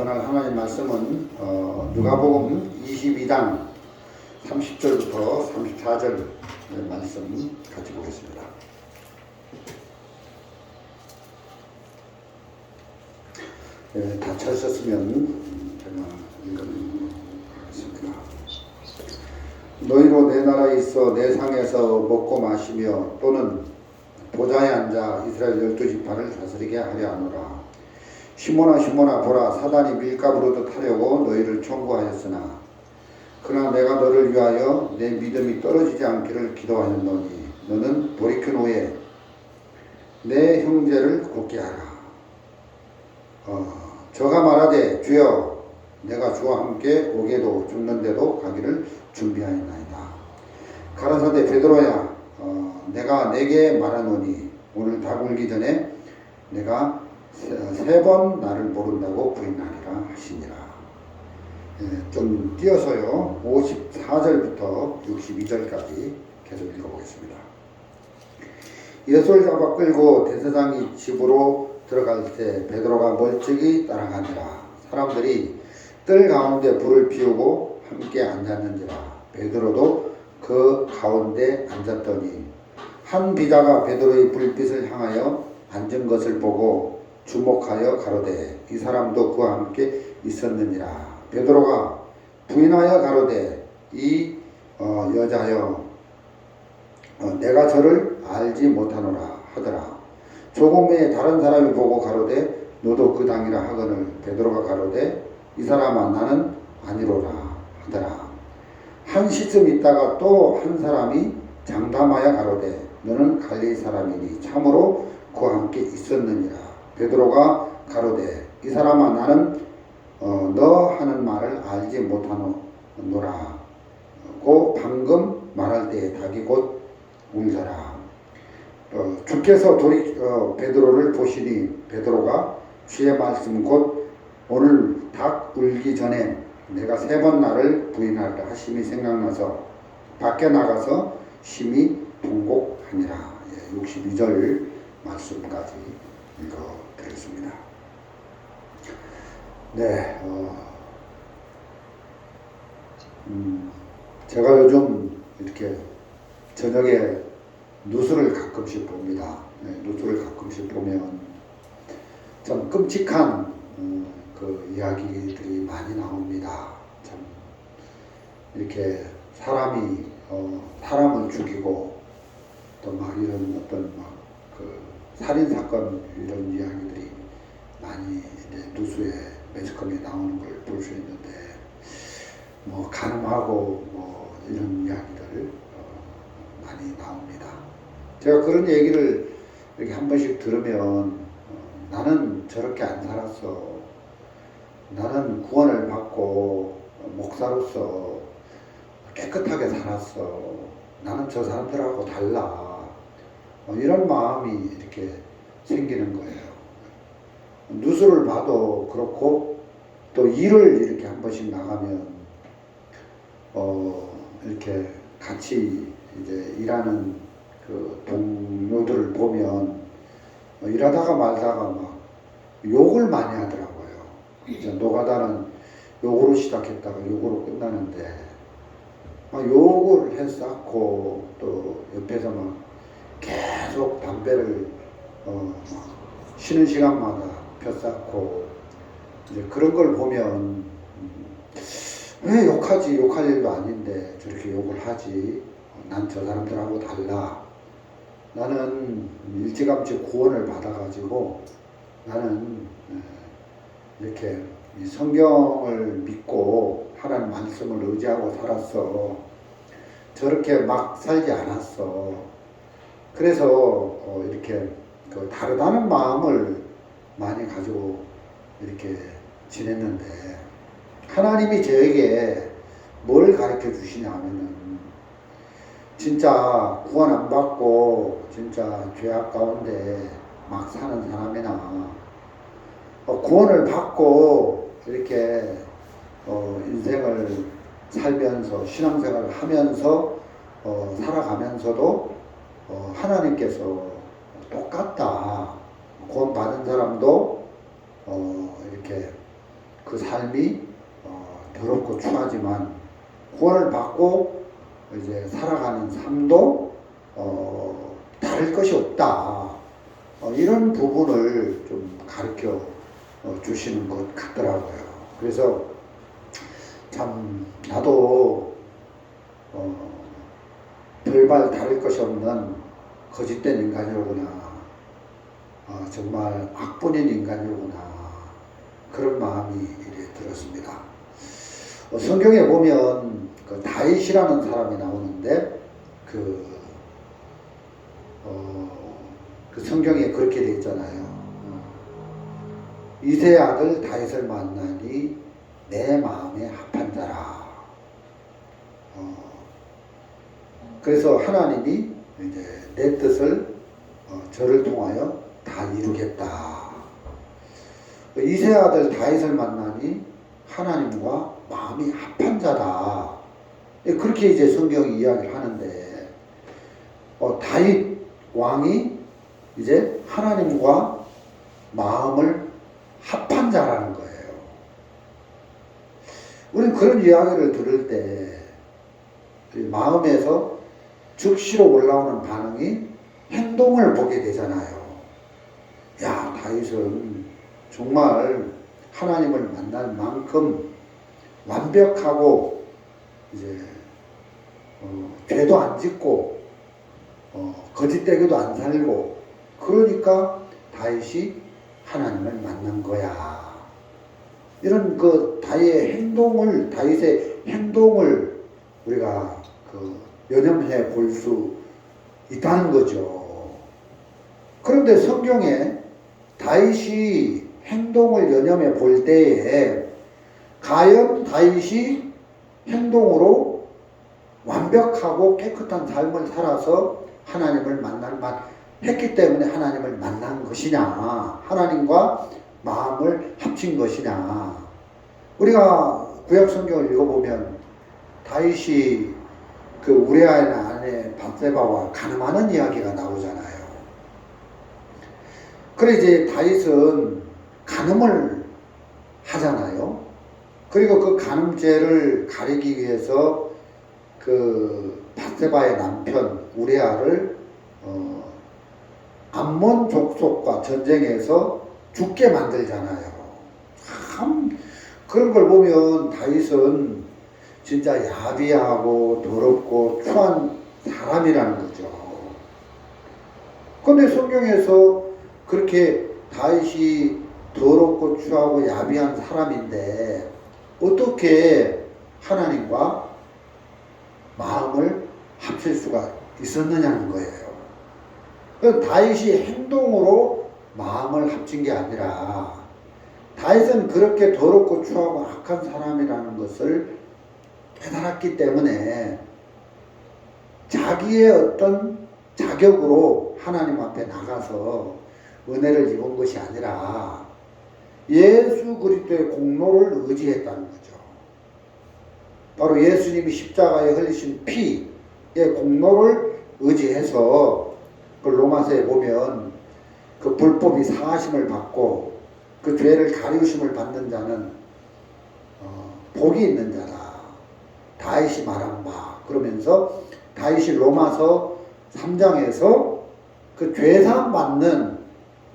전할 하나님 말씀은 누가복음 22장 30절부터 34절 말씀 같이 보겠습니다. 다 찾으셨으면 제가 읽어드리겠습니다. 너희로 내 나라에 있어 내 상에서 먹고 마시며 또는 보좌에 앉아 이스라엘 12지파를 다스리게 하려 하노라. 시몬아 시몬아 보라, 사단이 밀가부르듯 하려고 너희를 청구하였으나 그러나 내가 너를 위하여 내 믿음이 떨어지지 않기를 기도하였노니 너는 돌이킨 후에 내 형제를 굳게 하라. 저가 말하되 주여 내가 주와 함께 오게도 죽는데도 가기를 준비하였나이다. 가라사대 베드로야 내가 내게 말하노니 오늘 다 굴기 전에 내가 세 번 나를 모른다고 부인하리라 하시니라. 좀 띄어서요 54절부터 62절까지 계속 읽어보겠습니다. 예수를 잡아 끌고 대제사장이 집으로 들어갈 때 베드로가 멀찍이 따라가니라. 사람들이 뜰 가운데 불을 피우고 함께 앉았는지라. 베드로도 그 가운데 앉았더니 한 비자가 베드로의 불빛을 향하여 앉은 것을 보고 주목하여 가로되 이 사람도 그와 함께 있었느니라. 베드로가 부인하여 가로되 이 여자여 내가 저를 알지 못하노라 하더라. 조금 후에 다른 사람이 보고 가로되 너도 그 당이라 하거늘 베드로가 가로되 이 사람아 나는 아니로라 하더라. 한 시쯤 있다가 또 한 사람이 장담하여 가로되 너는 갈릴리 사람이니 참으로 그와 함께 있었느니라. 베드로가 가로되 이 사람아 나는 너 하는 말을 알지 못하노라. 고 방금 말할 때에 닭이 곧 울더라. 주께서 베드로를 보시니 베드로가 주의 말씀 곧 오늘 닭 울기 전에 내가 세 번 나를 부인하리라 하심이 생각나서 밖에 나가서 심히 통곡하니라. 62절 말씀까지 읽어드리겠습니다. 네, 제가 요즘 이렇게 저녁에 뉴스를 가끔씩 봅니다. 뉴스를 가끔씩 보면 참 끔찍한 그 이야기들이 많이 나옵니다. 참 이렇게 사람이 사람을 죽이고 또 막 이런 어떤 막 그 살인 사건 이런 이야기들이 많이 이제 뉴스에 매스컴에 나오는 걸 볼 수 있는데 뭐 간음하고 뭐 이런 이야기들 많이 나옵니다. 제가 그런 얘기를 이렇게 한 번씩 들으면 나는 저렇게 안 살았어. 나는 구원을 받고 목사로서 깨끗하게 살았어. 나는 저 사람들하고 달라. 이런 마음이 이렇게 생기는 거예요. 뉴스를 봐도 그렇고 또 일을 이렇게 한 번씩 나가면 이렇게 같이 이제 일하는 그 동료들을 보면 일하다가 말다가 막 욕을 많이 하더라고요. 이제 노가다는 욕으로 시작했다가 욕으로 끝나는데 막 욕을 해쌓고 또 옆에서 막 계속 담배를 쉬는 시간마다 폈쌓고 이제 그런 걸 보면 왜 욕하지? 욕할 일도 아닌데 저렇게 욕을 하지? 난 저 사람들하고 달라. 나는 일찌감치 구원을 받아가지고 나는 이렇게 성경을 믿고 하나님 말씀을 의지하고 살았어. 저렇게 막 살지 않았어. 그래서 이렇게 그 다르다는 마음을 많이 가지고 이렇게 지냈는데 하나님이 저에게 뭘 가르쳐 주시냐면은 진짜 구원 안 받고 진짜 죄악 가운데 막 사는 사람이나 구원을 받고 이렇게 인생을 살면서 신앙생활을 하면서 살아가면서도 하나님께서 똑같다. 구원 받은 사람도 이렇게 그 삶이 더럽고 추하지만 구원을 받고 이제 살아가는 삶도 다를 것이 없다. 이런 부분을 좀 가르쳐 주시는 것 같더라고요. 그래서 참 나도 별반 다를 것이 없는 거짓된 인간이로구나, 정말 악분인 인간이로구나, 그런 마음이 이래 들었습니다. 성경에 보면 그 다윗이라는 사람이 나오는데 그 성경에 그렇게 되어 있잖아요. 이새의 아들 다윗을 만나니 내 마음에 합한 자라. 그래서 하나님이 이제 내 뜻을 저를 통하여 다 이루겠다. 이새의 아들 다윗을 만나니 하나님과 마음이 합한 자다. 그렇게 이제 성경이 이야기를 하는데, 다윗 왕이 이제 하나님과 마음을 합한 자라는 거예요. 우리는 그런 이야기를 들을 때 마음에서 즉시로 올라오는 반응이 행동을 보게 되잖아요. 야, 다윗은 정말 하나님을 만날 만큼 완벽하고 이제 죄도 안 짓고 거짓되게도 안 살고, 그러니까 다윗이 하나님을 만난 거야. 이런 그 다윗의 행동을 우리가 연연해 볼 수 있다는 거죠. 그런데 성경에 다윗이 행동을 연연해 볼 때에 과연 다윗이 행동으로 완벽하고 깨끗한 삶을 살아서 하나님을 했기 때문에 하나님을 만난 것이냐, 하나님과 마음을 합친 것이냐. 우리가 구약 성경을 읽어보면 다윗이 그 우리아의 아내 밧세바와 간음하는 이야기가 나오잖아요. 그래 이제 다윗은 간음을 하잖아요. 그리고 그 간음죄를 가리기 위해서 그 밧세바의 남편 우리아를 암몬 족속과 전쟁에서 죽게 만들잖아요. 참 그런 걸 보면 다윗은 진짜 야비하고 더럽고 추한 사람이라는 거죠. 그런데 성경에서 그렇게 다윗이 더럽고 추하고 야비한 사람인데 어떻게 하나님과 마음을 합칠 수가 있었느냐는 거예요. 다윗이 행동으로 마음을 합친 게 아니라 다윗은 그렇게 더럽고 추하고 악한 사람이라는 것을 깨달았기 때문에 자기의 어떤 자격으로 하나님 앞에 나가서 은혜를 입은 것이 아니라 예수 그리스도의 공로를 의지했다는 거죠. 바로 예수님이 십자가에 흘리신 피의 공로를 의지해서 그 로마서에 보면 그 불법이 사하심을 받고 그 죄를 가리우심을 받는 자는 복이 있는 자다. 다윗이 말한 바. 그러면서 다윗이 로마서 3장에서 그 죄사함 받는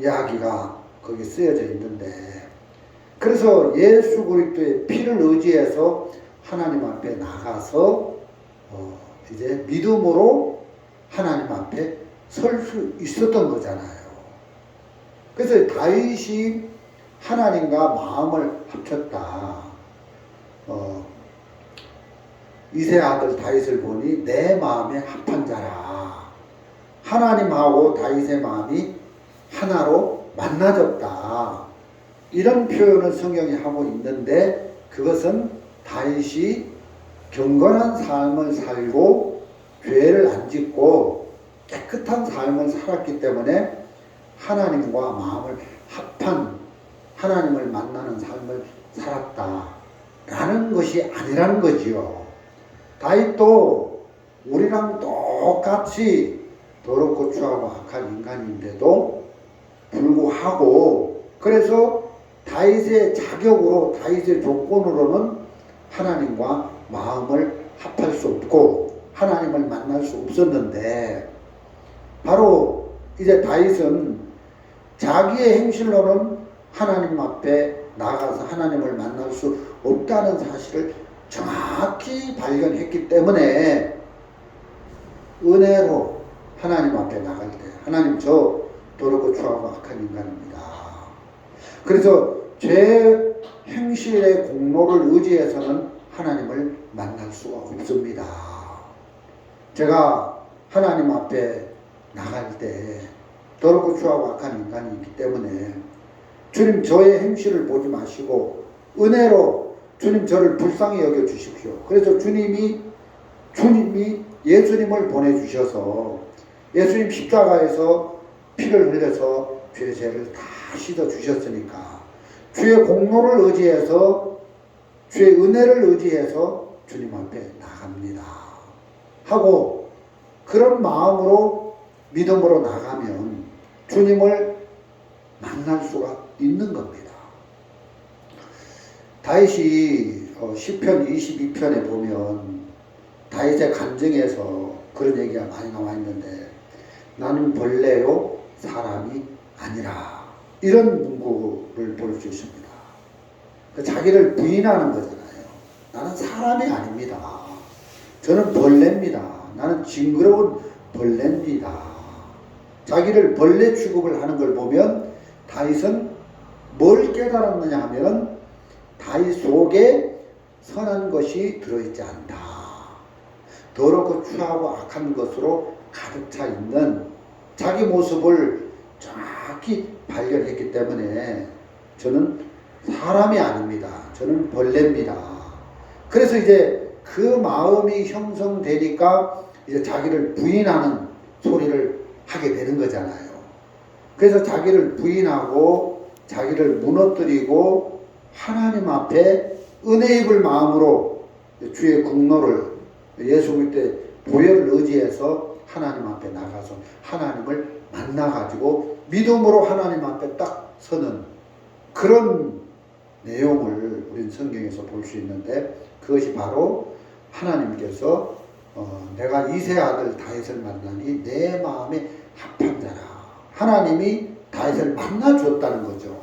이야기가 거기 쓰여져 있는데, 그래서 예수 그리스도의 피를 의지해서 하나님 앞에 나가서 이제 믿음으로 하나님 앞에 설 수 있었던 거잖아요. 그래서 다윗이 하나님과 마음을 합쳤다. 이새의 아들 다윗을 보니 내 마음에 합한 자라. 하나님하고 다윗의 마음이 하나로 만나졌다. 이런 표현을 성경이 하고 있는데, 그것은 다윗이 경건한 삶을 살고 죄를 안 짓고 깨끗한 삶을 살았기 때문에 하나님과 마음을 합한, 하나님을 만나는 삶을 살았다라는 것이 아니라는 거지요. 다윗도 우리랑 똑같이 더럽고 추하고 악한 인간인데도 불구하고, 그래서 다윗의 자격으로 다윗의 조건으로는 하나님과 마음을 합할 수 없고 하나님을 만날 수 없었는데 바로 이제 다윗은 자기의 행실로는 하나님 앞에 나가서 하나님을 만날 수 없다는 사실을 정확히 발견했기 때문에 은혜로 하나님 앞에 나갈 때 하나님 저 더럽고 추하고 악한 인간입니다. 그래서 제 행실의 공로를 의지해서는 하나님을 만날 수가 없습니다. 제가 하나님 앞에 나갈 때 더럽고 추하고 악한 인간이기 때문에 주님 저의 행실을 보지 마시고 은혜로 주님 저를 불쌍히 여겨 주십시오. 그래서 주님이 예수님을 보내주셔서 예수님 십자가에서 피를 흘려서 죄의 죄를 다 씻어 주셨으니까 주의 공로를 의지해서 주의 은혜를 의지해서 주님 앞에 나갑니다 하고 그런 마음으로 믿음으로 나가면 주님을 만날 수가 있는 겁니다. 다윗이 시편 22편에 보면 다윗의 간증에서 그런 얘기가 많이 나와 있는데 나는 벌레요 사람이 아니라 이런 문구를 볼 수 있습니다. 자기를 부인하는 거잖아요. 나는 사람이 아닙니다. 저는 벌레입니다. 나는 징그러운 벌레입니다. 자기를 벌레 취급을 하는 걸 보면 다윗은 뭘 깨달았느냐 하면 다윗 속에 선한 것이 들어있지 않다. 더럽고 추하고 악한 것으로 가득 차 있는 자기 모습을 정확히 발견했기 때문에 저는 사람이 아닙니다. 저는 벌레입니다. 그래서 이제 그 마음이 형성되니까 이제 자기를 부인하는 소리를 하게 되는 거잖아요. 그래서 자기를 부인하고 자기를 무너뜨리고 하나님 앞에 은혜 입을 마음으로 주의 공로를 예수 그리스도의 보혈을 의지해서 하나님 앞에 나가서 하나님을 만나가지고 믿음으로 하나님 앞에 딱 서는 그런 내용을 우리는 성경에서 볼 수 있는데 그것이 바로 하나님께서 내가 이세 아들 다윗을 만나니 내 마음에 합한 자라. 하나님이 다윗을 만나 주었다는 거죠.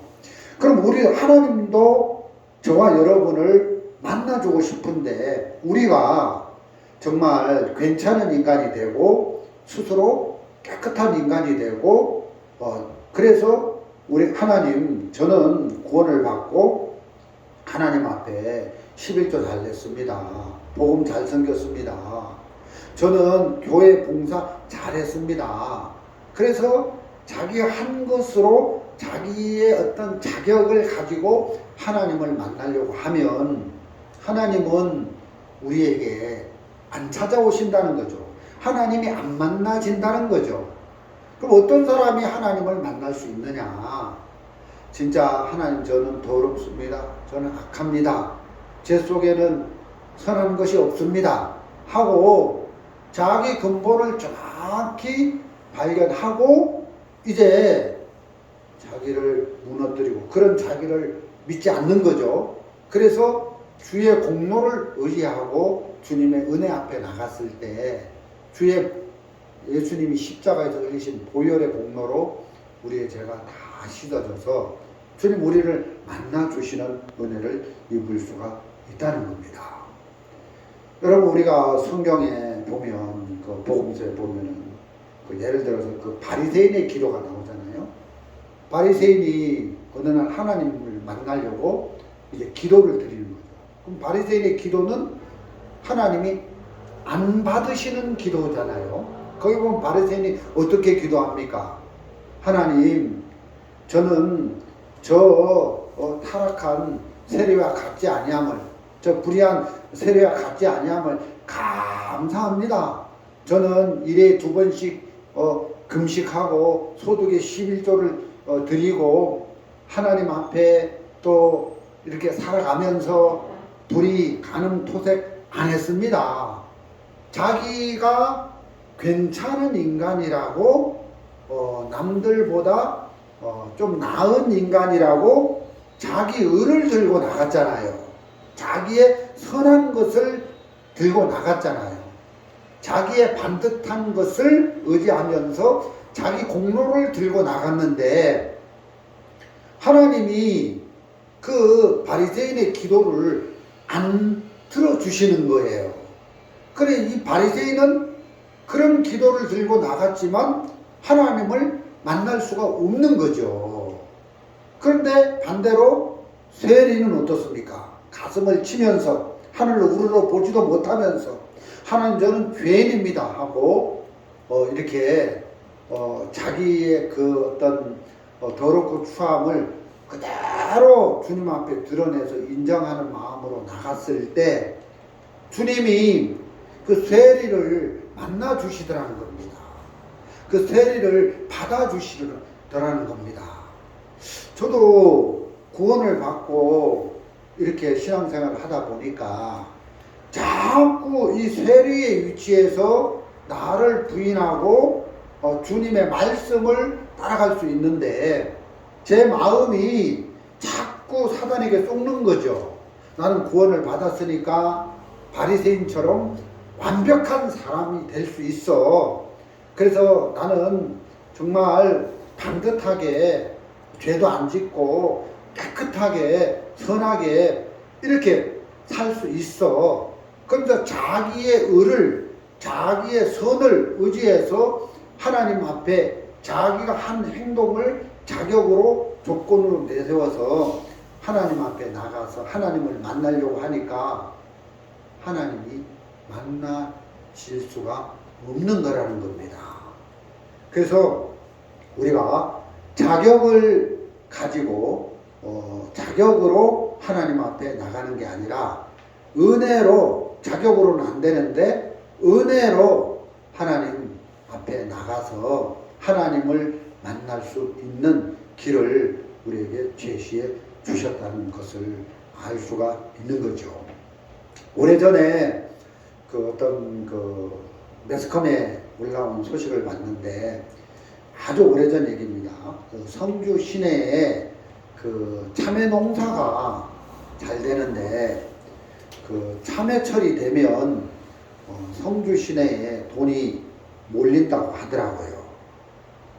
그럼 우리 하나님도 저와 여러분을 만나주고 싶은데 우리가 정말 괜찮은 인간이 되고 스스로 깨끗한 인간이 되고 그래서 우리 하나님 저는 구원을 받고 하나님 앞에 11조 잘 냈습니다. 복음 잘 섬겼습니다. 저는 교회 봉사 잘했습니다. 그래서 자기가 한 것으로 자기의 어떤 자격을 가지고 하나님을 만나려고 하면 하나님은 우리에게 안 찾아오신다는 거죠. 하나님이 안 만나진다는 거죠. 그럼 어떤 사람이 하나님을 만날 수 있느냐? 진짜 하나님 저는 더럽습니다. 저는 악합니다. 제 속에는 선한 것이 없습니다. 하고 자기 근본을 정확히 발견하고 이제 자기를 무너뜨리고 그런 자기를 믿지 않는 거죠. 그래서 주의 공로를 의지하고 주님의 은혜 앞에 나갔을 때 예수님이 십자가에서 흘리신 보혈의 공로로 우리의 죄가 다 씻어져서 주님 우리를 만나주시는 은혜를 입을 수가 있다는 겁니다. 여러분 우리가 성경에 보면 그 복음서에 보면은 그 예를 들어서 그 바리새인의 기도가 나오잖아요. 바리새인이 어느 날 하나님을 만나려고 이제 기도를 드리는 거죠. 그럼 바리새인의 기도는 하나님이 안 받으시는 기도잖아요. 거기 보면 바리새인이 어떻게 기도합니까? 하나님, 저는 타락한 세리와 같지 아니함을, 저 불의한 세리와 같지 아니함을 감사합니다. 저는 일에 2번씩 금식하고 소득의 11조를 드리고 하나님 앞에 또 이렇게 살아가면서 불의 간음 토색 안 했습니다. 자기가 괜찮은 인간이라고 남들보다 좀 나은 인간이라고 자기 을을 들고 나갔잖아요. 자기의 선한 것을 들고 나갔잖아요. 자기의 반듯한 것을 의지하면서 자기 공로를 들고 나갔는데 하나님이 그 바리새인의 기도를 안 들어주시는 거예요. 그래, 이 바리새인은 그런 기도를 들고 나갔지만 하나님을 만날 수가 없는 거죠. 그런데 반대로 세리는 어떻습니까? 가슴을 치면서 하늘로 우러러 보지도 못하면서 하나님 저는 죄인입니다 하고 이렇게 자기의 그 어떤 더럽고 추함을 그대로 주님 앞에 드러내서 인정하는 마음으로 나갔을 때 주님이 그 세리를 만나 주시더라는 겁니다. 그 세리를 받아 주시더라는 겁니다. 저도 구원을 받고 이렇게 신앙생활을 하다 보니까 자꾸 이 세리의 위치에서 나를 부인하고 주님의 말씀을 따라갈 수 있는데 제 마음이 자꾸 사단에게 속는 거죠. 나는 구원을 받았으니까 바리새인처럼 완벽한 사람이 될 수 있어. 그래서 나는 정말 반듯하게 죄도 안 짓고 깨끗하게 선하게 이렇게 살 수 있어. 그러면서 자기의 의를 자기의 선을 의지해서 하나님 앞에 자기가 한 행동을 자격으로 조건으로 내세워서 하나님 앞에 나가서 하나님을 만나려고 하니까 하나님이 만나실 수가 없는 거라는 겁니다. 그래서 우리가 자격을 가지고 자격으로 하나님 앞에 나가는 게 아니라 은혜로, 자격으로는 안 되는데 은혜로 하나님 앞에 나가서 하나님을 만날 수 있는 길을 우리에게 제시해 주셨다는 것을 알 수가 있는 거죠. 오래전에 그 어떤 그 매스컴에 올라온 소식을 봤는데 아주 오래전 얘기입니다. 그 성주 시내에 그 참외 농사가 잘 되는데 그 참외철이 되면 성주 시내에 돈이 몰린다고 하더라고요.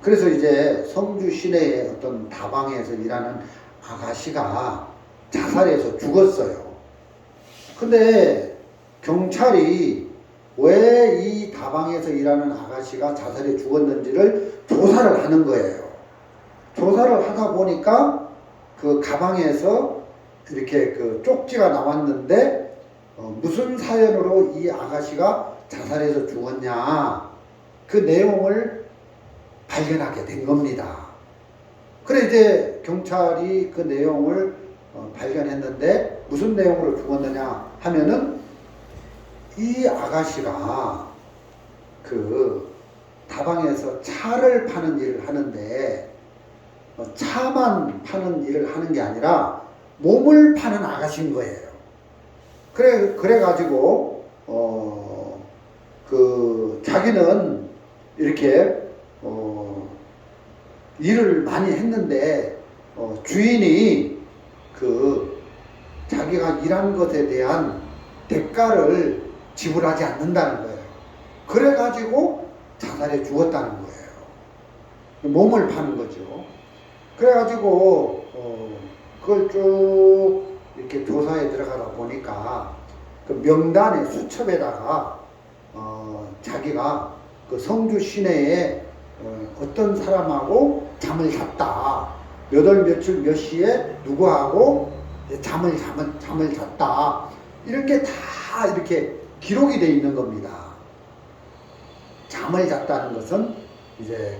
그래서 이제 성주 시내의 어떤 다방에서 일하는 아가씨가 자살해서 죽었어요. 근데 경찰이 왜 이 다방에서 일하는 아가씨가 자살해 죽었는지를 조사를 하는 거예요. 조사를 하다 보니까 그 가방에서 이렇게 그 쪽지가 나왔는데 무슨 사연으로 이 아가씨가 자살해서 죽었냐 그 내용을 발견하게 된 겁니다. 그래 이제 경찰이 그 내용을 발견했는데 무슨 내용으로 죽었느냐 하면은 이 아가씨가 그 다방에서 차를 파는 일을 하는데 차만 파는 일을 하는 게 아니라 몸을 파는 아가씨인 거예요. 그래가지고 그 자기는 이렇게 일을 많이 했는데 주인이 그 자기가 일한 것에 대한 대가를 지불하지 않는다는 거예요. 그래가지고 자살해 죽었다는 거예요. 몸을 파는 거죠. 그래가지고 그걸 쭉 이렇게 조사에 들어가다 보니까 그 명단의 수첩에다가 자기가 그 성주 시내에 어떤 사람하고 잠을 잤다. 몇 월 며칠 몇 시에 누구하고 잠을 잤다. 이런 게 다 이렇게 기록이 되어 있는 겁니다. 잠을 잤다는 것은 이제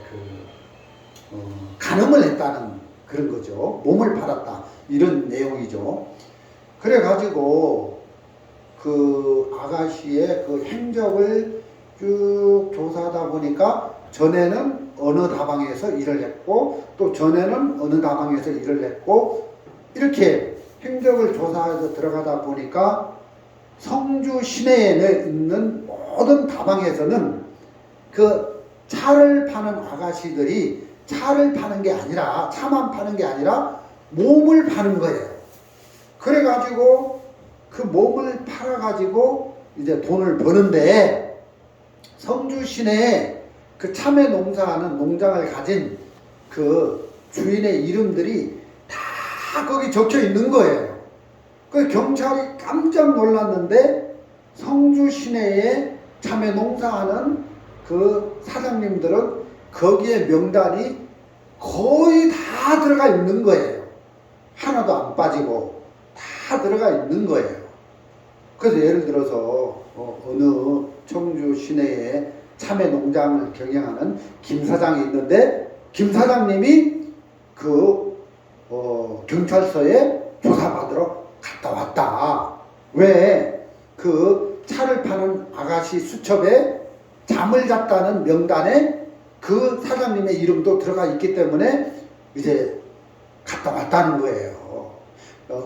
간음을 했다는 그런 거죠. 몸을 팔았다. 이런 내용이죠. 그래가지고 그 아가씨의 그 행적을 쭉 조사하다 보니까 전에는 어느 다방에서 일을 했고 또 전에는 어느 다방에서 일을 했고 이렇게 행적을 조사해서 들어가다 보니까 성주 시내에 있는 모든 다방에서는 그 차를 파는 아가씨들이 차를 파는 게 아니라 차만 파는 게 아니라 몸을 파는 거예요. 그래가지고 그 몸을 팔아가지고 이제 돈을 버는데 성주 시내에 그 참외 농사하는 농장을 가진 그 주인의 이름들이 다 거기 적혀 있는 거예요. 그 경찰이 깜짝 놀랐는데 성주 시내에 참외 농사하는 그 사장님들은 거기에 명단이 거의 다 들어가 있는 거예요. 하나도 안 빠지고 다 들어가 있는 거예요. 그래서 예를 들어서 어느 청주 시내에 참외 농장을 경영하는 김 사장이 있는데 김 사장님이 그 경찰서에 조사받으러 갔다 왔다. 왜? 그 차를 파는 아가씨 수첩에 잠을 잤다는 명단에 그 사장님의 이름도 들어가 있기 때문에 이제 갔다 왔다는 거예요.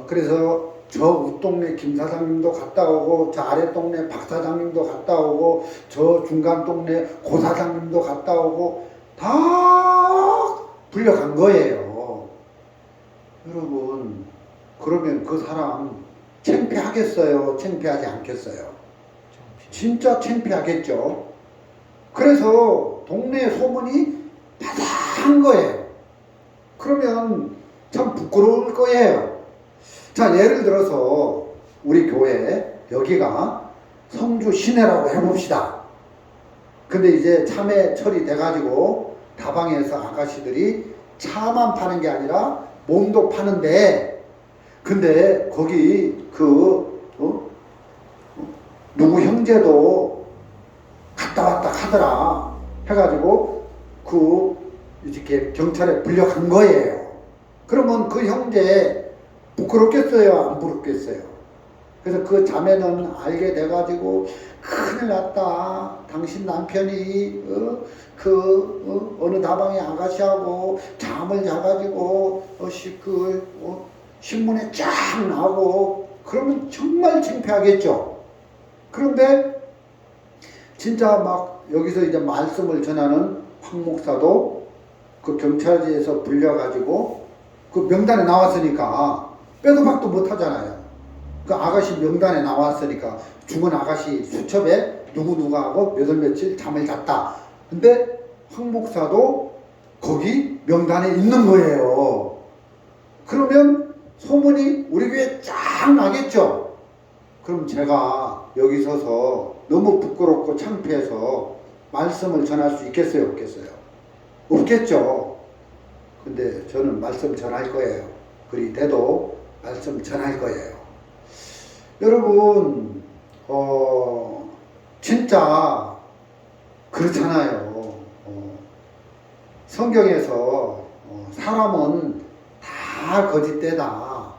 그래서 저 윗동네 김 사장님도 갔다 오고 저 아래 동네 박 사장님도 갔다 오고 저 중간 동네 고 사장님도 갔다 오고 다 불려간 거예요. 여러분, 그러면 그 사람 창피하겠어요? 창피하지 않겠어요? 진짜 창피하겠죠. 그래서 동네 소문이 바다한 거예요. 그러면 참 부끄러울 거예요. 자, 예를 들어서 우리 교회 여기가 성주 시내라고 해봅시다. 근데 이제 참외철이 돼가지고 다방에서 아가씨들이 차만 파는 게 아니라 몸도 파는데, 근데 거기 누구 형제도 갔다 왔다 하더라 해가지고 이렇게 경찰에 불려간 거예요. 그러면 그 형제 부끄럽겠어요? 안 부끄럽겠어요? 그래서 그 자매는 알게 돼가지고 큰일 났다. 당신 남편이 어느 다방의 아가씨하고 잠을 자가지고 신문에 쫙 나오고 그러면 정말 창피하겠죠. 그런데 진짜 막 여기서 이제 말씀을 전하는 황 목사도 그 경찰서에서 불려가지고 그 명단에 나왔으니까 빼도 박도 못 하잖아요. 그 아가씨 명단에 나왔으니까 죽은 아가씨 수첩에 누구누구하고 몇월 며칠 잠을 잤다. 근데 황 목사도 거기 명단에 있는 거예요. 그러면 소문이 우리 교회에 쫙 나겠죠. 그럼 제가 여기 서서 너무 부끄럽고 창피해서 말씀을 전할 수 있겠어요? 없겠어요? 없겠죠. 근데 저는 말씀 전할 거예요. 그리 돼도 말씀 전할 거예요. 여러분, 진짜 그렇잖아요. 성경에서 사람은 다 거짓되다,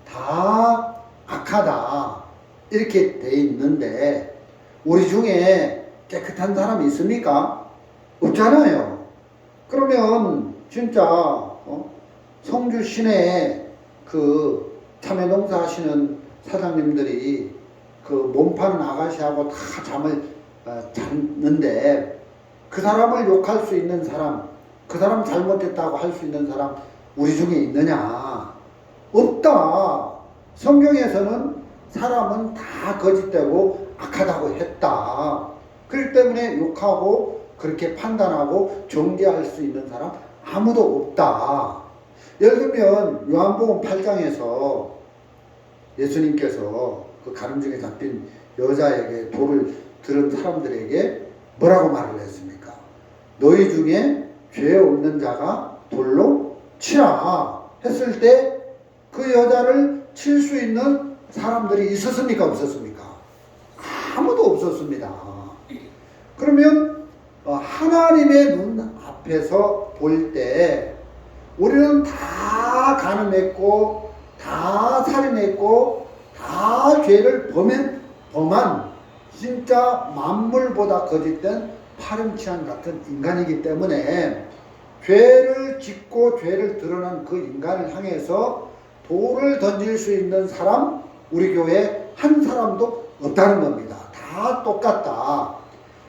다 악하다 이렇게 돼 있는데 우리 중에 깨끗한 사람이 있습니까? 없잖아요. 그러면 진짜 성주 시내에 그 참외 농사 하시는 사장님들이 그 몸 파는 아가씨하고 다 잠을 잤는데 그 사람을 욕할 수 있는 사람, 그 사람 잘못했다고 할 수 있는 사람 우리 중에 있느냐? 없다. 성경에서는 사람은 다 거짓되고 악하다고 했다. 그렇기 때문에 욕하고 그렇게 판단하고 정죄할 수 있는 사람 아무도 없다. 예를 들면 요한복음 8장에서 예수님께서 그 가늠중에 잡힌 여자에게 돌을 들은 사람들에게 뭐라고 말을 했습니까? 너희 중에 죄 없는 자가 돌로 치라 했을 때 그 여자를 칠 수 있는 사람들이 있었습니까? 없었습니까? 아무도 없었습니다. 그러면 하나님의 눈 앞에서 볼 때 우리는 다 가늠했고 다 살인했고 다 죄를 범한 진짜 만물보다 거짓된 파렴치한 같은 인간이기 때문에 죄를 짓고 죄를 드러난 그 인간을 향해서 돌을 던질 수 있는 사람 우리 교회에 한 사람도 없다는 겁니다. 다 똑같다.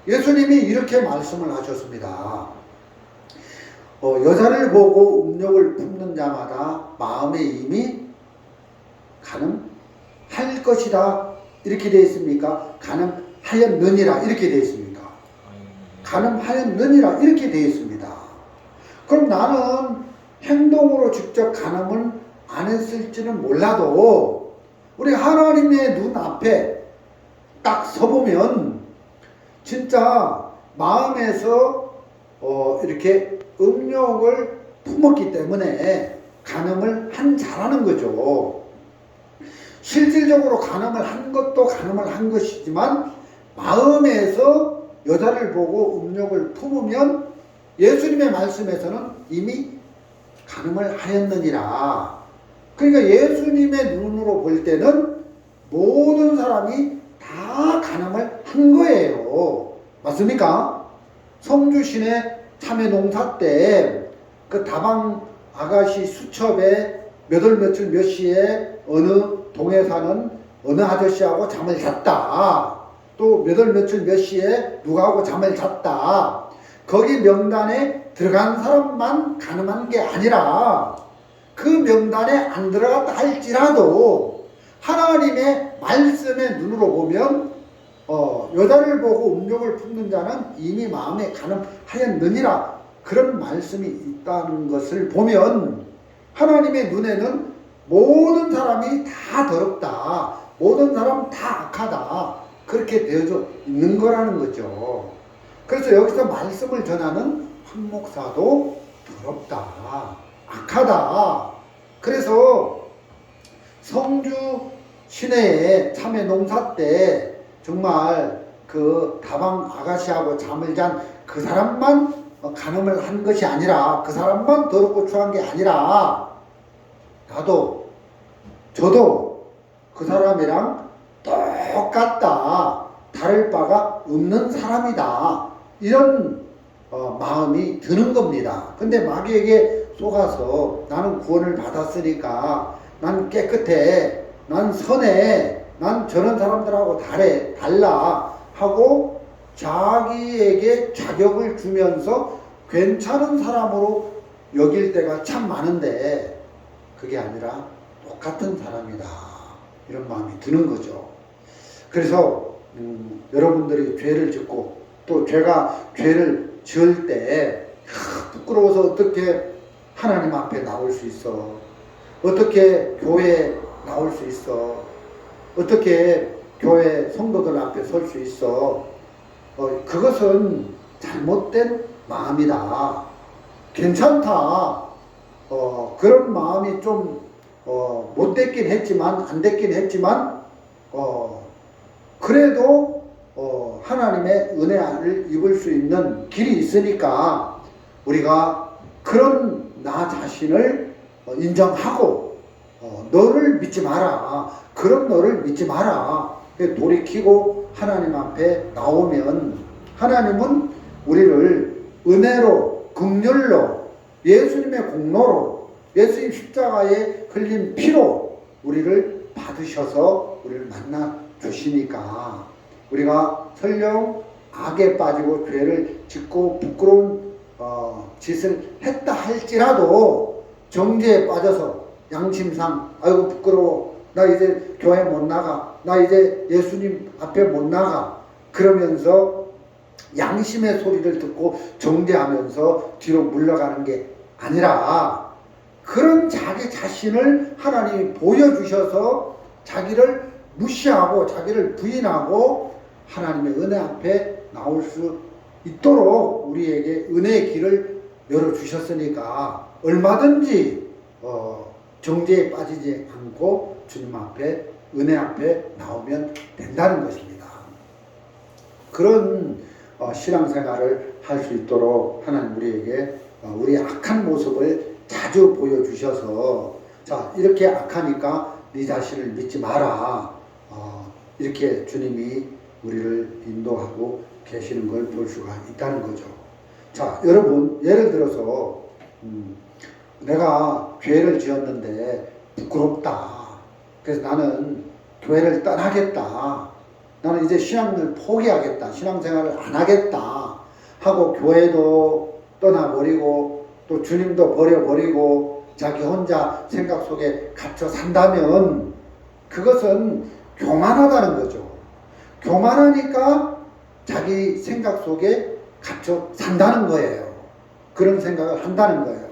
예수님이 이렇게 말씀을 하셨습니다. 여자를 보고 음욕을 품는 자마다 마음에 이미 가늠할 것이다 이렇게 되어 있습니까? 가늠하였느니라 이렇게 되어 있습니까? 가늠하였느니라 이렇게 되어 있습니다. 그럼 나는 행동으로 직접 가늠은 안 했을지는 몰라도 우리 하나님의 눈앞에 딱 서보면 진짜 마음에서 이렇게 음욕을 품었기 때문에 간음을 한 자라는 거죠. 실질적으로 간음을 한 것도 간음을 한 것이지만 마음에서 여자를 보고 음욕을 품으면 예수님의 말씀에서는 이미 간음을 하였느니라. 그러니까 예수님의 눈으로 볼 때는 모든 사람이 다 간음을 한 거예요. 맞습니까? 성주신의 참외 농사 때 그 다방 아가씨 수첩에 몇 월 며칠 몇 시에 어느 동에 사는 어느 아저씨하고 잠을 잤다. 또 몇 월 며칠 몇 시에 누구하고 잠을 잤다. 거기 명단에 들어간 사람만 간음한 게 아니라 그 명단에 안 들어갔다 할지라도 하나님의 말씀의 눈으로 보면 여자를 보고 음욕을 품는 자는 이미 마음에 간음하였느니라 그런 말씀이 있다는 것을 보면 하나님의 눈에는 모든 사람이 다 더럽다. 모든 사람 다 악하다. 그렇게 되어져 있는 거라는 거죠. 그래서 여기서 말씀을 전하는 황 목사도 더럽다. 악하다. 그래서 성주 시내에 참외 농사 때 정말 그 다방 아가씨하고 잠을 잔 그 사람만 간음을 한 것이 아니라 그 사람만 더럽고 추한 게 아니라 나도 저도 그 사람이랑 똑같다. 다를 바가 없는 사람이다. 이런 마음이 드는 겁니다. 근데 마귀에게 속아서 나는 구원을 받았으니까 난 깨끗해. 난 선해. 난 저런 사람들하고 달라 하고 자기에게 자격을 주면서 괜찮은 사람으로 여길 때가 참 많은데 그게 아니라 똑같은 사람이다. 이런 마음이 드는 거죠. 그래서 여러분들이 죄를 짓고 또 제가 죄를 지을 때 부끄러워서 어떻게 하나님 앞에 나올 수 있어? 어떻게 교회에 나올 수 있어? 어떻게 교회 성도들 앞에 설 수 있어? 그것은 잘못된 마음이다. 괜찮다. 그런 마음이 좀 못 됐긴 했지만 안 됐긴 했지만 그래도 하나님의 은혜를 입을 수 있는 길이 있으니까 우리가 그런 나 자신을 인정하고 너를 믿지 마라. 그런 너를 믿지 마라. 돌이키고 하나님 앞에 나오면 하나님은 우리를 은혜로 긍휼로 예수님의 공로로 예수님 십자가에 흘린 피로 우리를 받으셔서 우리를 만나 주시니까 우리가 설령 악에 빠지고 죄를 짓고 부끄러운 짓을 했다 할지라도 정죄에 빠져서 양심상 아이고 부끄러워 나 이제 교회 못 나가 나 이제 예수님 앞에 못 나가 그러면서 양심의 소리를 듣고 정죄하면서 뒤로 물러가는 게 아니라 그런 자기 자신을 하나님이 보여주셔서 자기를 무시하고 자기를 부인하고 하나님의 은혜 앞에 나올 수 있도록 우리에게 은혜의 길을 열어주셨으니까 얼마든지 정죄에 빠지지 않고 주님 앞에 은혜 앞에 나오면 된다는 것입니다. 그런 신앙생활을 할 수 있도록 하나님 우리에게 우리의 악한 모습을 자주 보여주셔서 자 이렇게 악하니까 네 자신을 믿지 마라. 이렇게 주님이 우리를 인도하고 계시는 걸 볼 수가 있다는 거죠. 자 여러분 예를 들어서 내가 죄를 지었는데 부끄럽다. 그래서 나는 교회를 떠나겠다. 나는 이제 신앙을 포기하겠다. 신앙생활을 안 하겠다. 하고 교회도 떠나버리고 또 주님도 버려버리고 자기 혼자 생각 속에 갇혀 산다면 그것은 교만하다는 거죠. 교만하니까 자기 생각 속에 갇혀 산다는 거예요. 그런 생각을 한다는 거예요.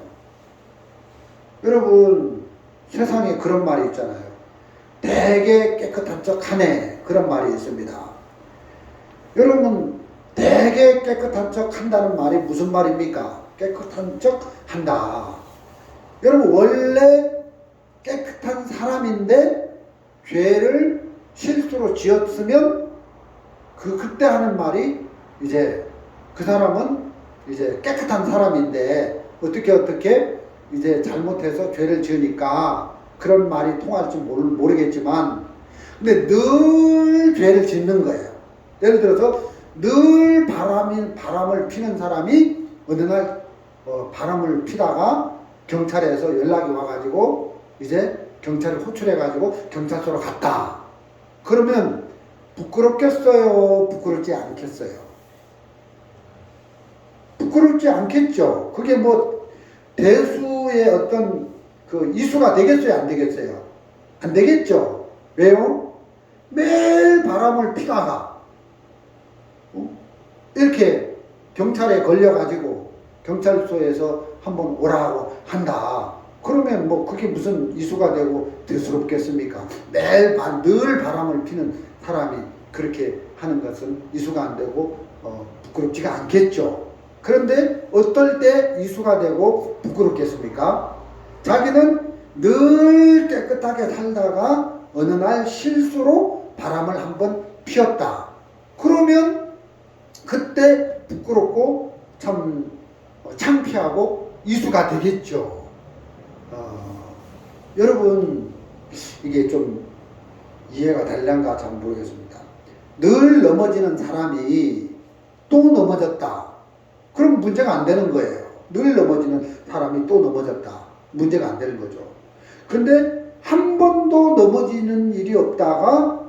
여러분, 세상에 그런 말이 있잖아요. 되게 깨끗한 척 하네. 그런 말이 있습니다. 여러분, 되게 깨끗한 척 한다는 말이 무슨 말입니까? 깨끗한 척 한다. 여러분, 원래 깨끗한 사람인데 죄를 실수로 지었으면 그때 하는 말이 이제 그 사람은 이제 깨끗한 사람인데 어떻게 이제 잘못해서 죄를 지으니까 그런 말이 통할지 모르겠지만 근데 늘 죄를 짓는 거예요. 예를 들어서 늘 바람을 피는 사람이 어느 날 바람을 피다가 경찰에서 연락이 와가지고 이제 경찰을 호출해가지고 경찰서로 갔다. 그러면 부끄럽겠어요? 부끄럽지 않겠어요? 부끄럽지 않겠죠. 그게 뭐 대수의 어떤 그 이수가 되겠어요? 안 되겠어요? 안 되겠죠. 왜요? 매일 바람을 피다가 이렇게 경찰에 걸려가지고 경찰서에서 한번 오라고 한다. 그러면 뭐 그게 무슨 이수가 되고 대수롭겠습니까? 매일 늘 바람을 피는 사람이 그렇게 하는 것은 이수가 안 되고 부끄럽지가 않겠죠. 그런데 어떨 때 이수가 되고 부끄럽겠습니까? 자기는 늘 깨끗하게 살다가 어느 날 실수로 바람을 한번 피웠다. 그러면 그때 부끄럽고 참 창피하고 이수가 되겠죠. 여러분, 이게 좀 이해가 될란가 잘 모르겠습니다. 늘 넘어지는 사람이 또 넘어졌다. 그럼 문제가 안 되는 거예요. 늘 넘어지는 사람이 또 넘어졌다. 문제가 안 되는 거죠. 근데 한 번도 넘어지는 일이 없다가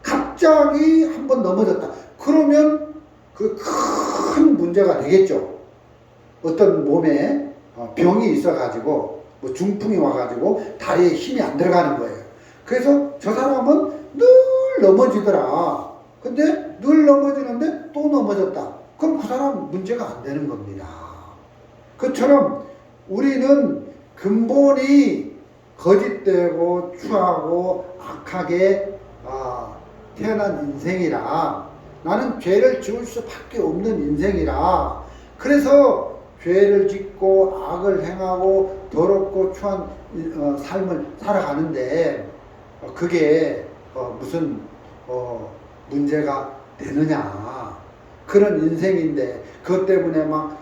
갑자기 한 번 넘어졌다. 그러면 그 큰 문제가 되겠죠. 어떤 몸에 병이 있어가지고 뭐 중풍이 와가지고 다리에 힘이 안 들어가는 거예요. 그래서 저 사람은 늘 넘어지더라. 근데 늘 넘어지는데 또 넘어졌다. 그럼 그 사람 문제가 안 되는 겁니다. 그처럼 우리는 근본이 거짓되고 추하고 악하게 태어난 인생이라, 나는 죄를 지을 수밖에 없는 인생이라, 그래서 죄를 짓고 악을 행하고 더럽고 추한 삶을 살아가는데 그게 무슨 문제가 되느냐. 그런 인생인데 그것 때문에 막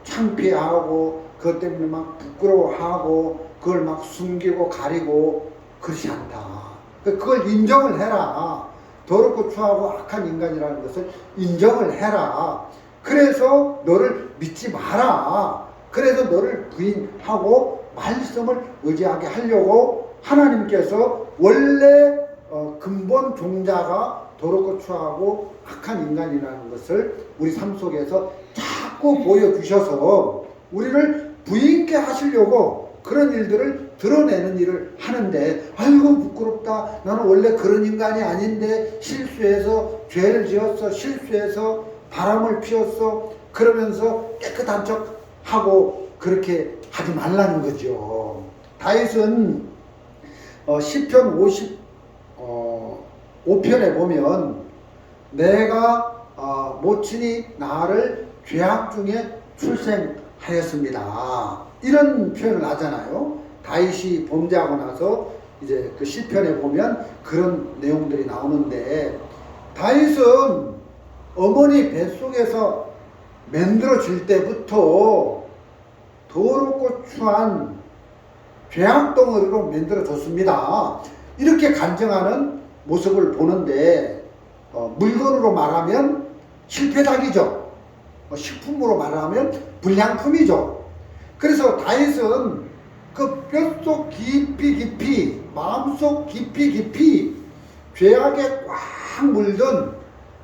창피하고 그것 때문에 막 부끄러워하고 그걸 막 숨기고 가리고 그렇지 않다. 그걸 인정을 해라. 더럽고 추하고 악한 인간이라는 것을 인정을 해라. 그래서 너를 믿지 마라. 그래서 너를 부인하고 말씀을 의지하게 하려고 하나님께서 원래 근본 종자가 더럽고 추하고 악한 인간이라는 것을 우리 삶 속에서 자꾸 보여주셔서 우리를 부인케 하시려고 그런 일들을 드러내는 일을 하는데, 아이고 부끄럽다. 나는 원래 그런 인간이 아닌데 실수해서 죄를 지었어. 실수해서 바람을 피웠어. 그러면서 깨끗한 척 하고 그렇게 하지 말라는 거죠. 다윗은 시편 55편에 보면 내가 모친이 나를 죄악 중에 출생하였습니다. 이런 표현을 하잖아요. 다윗이 범죄하고 나서 이제 그 시편에 보면 그런 내용들이 나오는데, 다윗은 어머니 뱃속에서 만들어질 때부터 더럽고 추한 죄악 덩어리로 만들어졌습니다. 이렇게 간증하는 모습을 보는데 물건으로 말하면 실패작이죠. 식품으로 말하면 불량품이죠. 그래서 다윗은 그 뼛속 깊이 마음속 깊이 죄악에 꽉 물든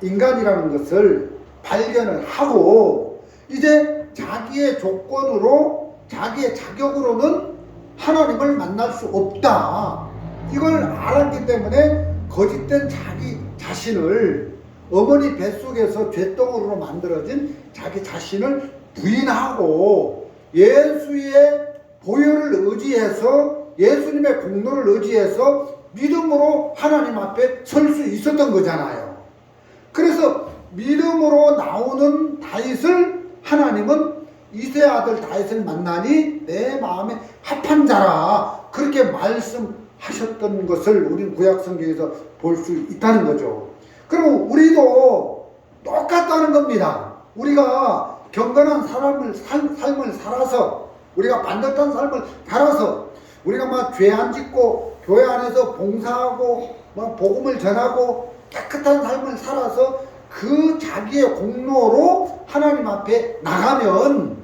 인간이라는 것을 발견을 하고 이제 자기의 조건으로 자기의 자격으로는 하나님을 만날 수 없다. 이걸 알았기 때문에 거짓된 자기 자신을, 어머니 뱃속에서 죄덩어리로 만들어진 자기 자신을 부인하고 예수의 보혈을 의지해서, 예수님의 공로를 의지해서 믿음으로 하나님 앞에 설 수 있었던 거잖아요. 그래서 믿음으로 나오는 다윗을 하나님은 이세 아들 다윗을 만나니 내 마음에 합한 자라, 그렇게 말씀하셨던 것을 우리는 구약성경에서 볼 수 있다는 거죠. 그럼 우리도 똑같다는 겁니다. 우리가 경건한 삶을 살아서, 우리가 반듯한 삶을 살아서, 우리가 막 죄 안 짓고 교회 안에서 봉사하고 막 복음을 전하고 깨끗한 삶을 살아서 그 자기의 공로로 하나님 앞에 나가면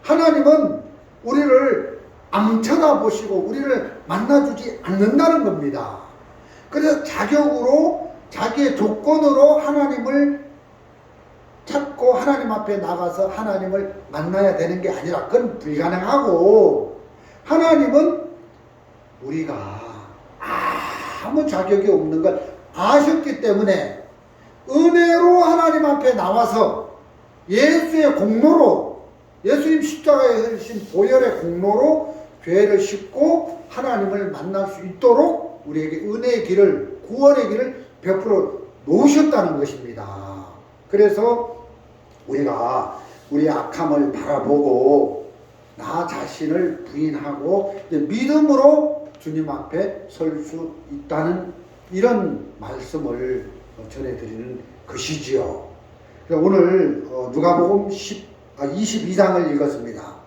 하나님은 우리를 안 쳐다보시고 우리를 만나주지 않는다는 겁니다. 그래서 자격으로, 자기의 조건으로 하나님을 찾고 하나님 앞에 나가서 하나님을 만나야 되는 게 아니라 그건 불가능하고, 하나님은 우리가 아무 자격이 없는 걸 아셨기 때문에 은혜로 하나님 앞에 나와서 예수의 공로로, 예수님 십자가에 흘리신 보혈의 공로로 죄를 씻고 하나님을 만날 수 있도록 우리에게 은혜의 길을, 구원의 길을 베풀어 놓으셨다는 것입니다. 그래서 우리가 우리의 악함을 바라보고 나 자신을 부인하고 믿음으로 주님 앞에 설 수 있다는 이런 말씀을 전해드리는 것이지요. 오늘 누가복음 22장을 읽었습니다.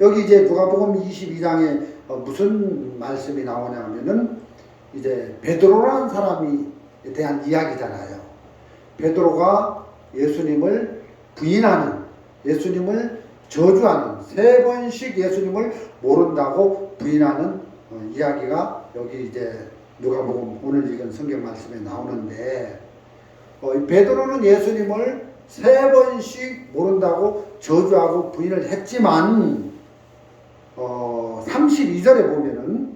여기 이제 누가복음 22장에 무슨 말씀이 나오냐면은 이제 베드로라는 사람이 대한 이야기잖아요. 베드로가 예수님을 부인하는, 예수님을 저주하는, 3번씩 예수님을 모른다고 부인하는 이야기가 여기 이제 누가복음 오늘 읽은 성경 말씀에 나오는데, 베드로는 예수님을 3번씩 모른다고 저주하고 부인을 했지만 32절에 보면은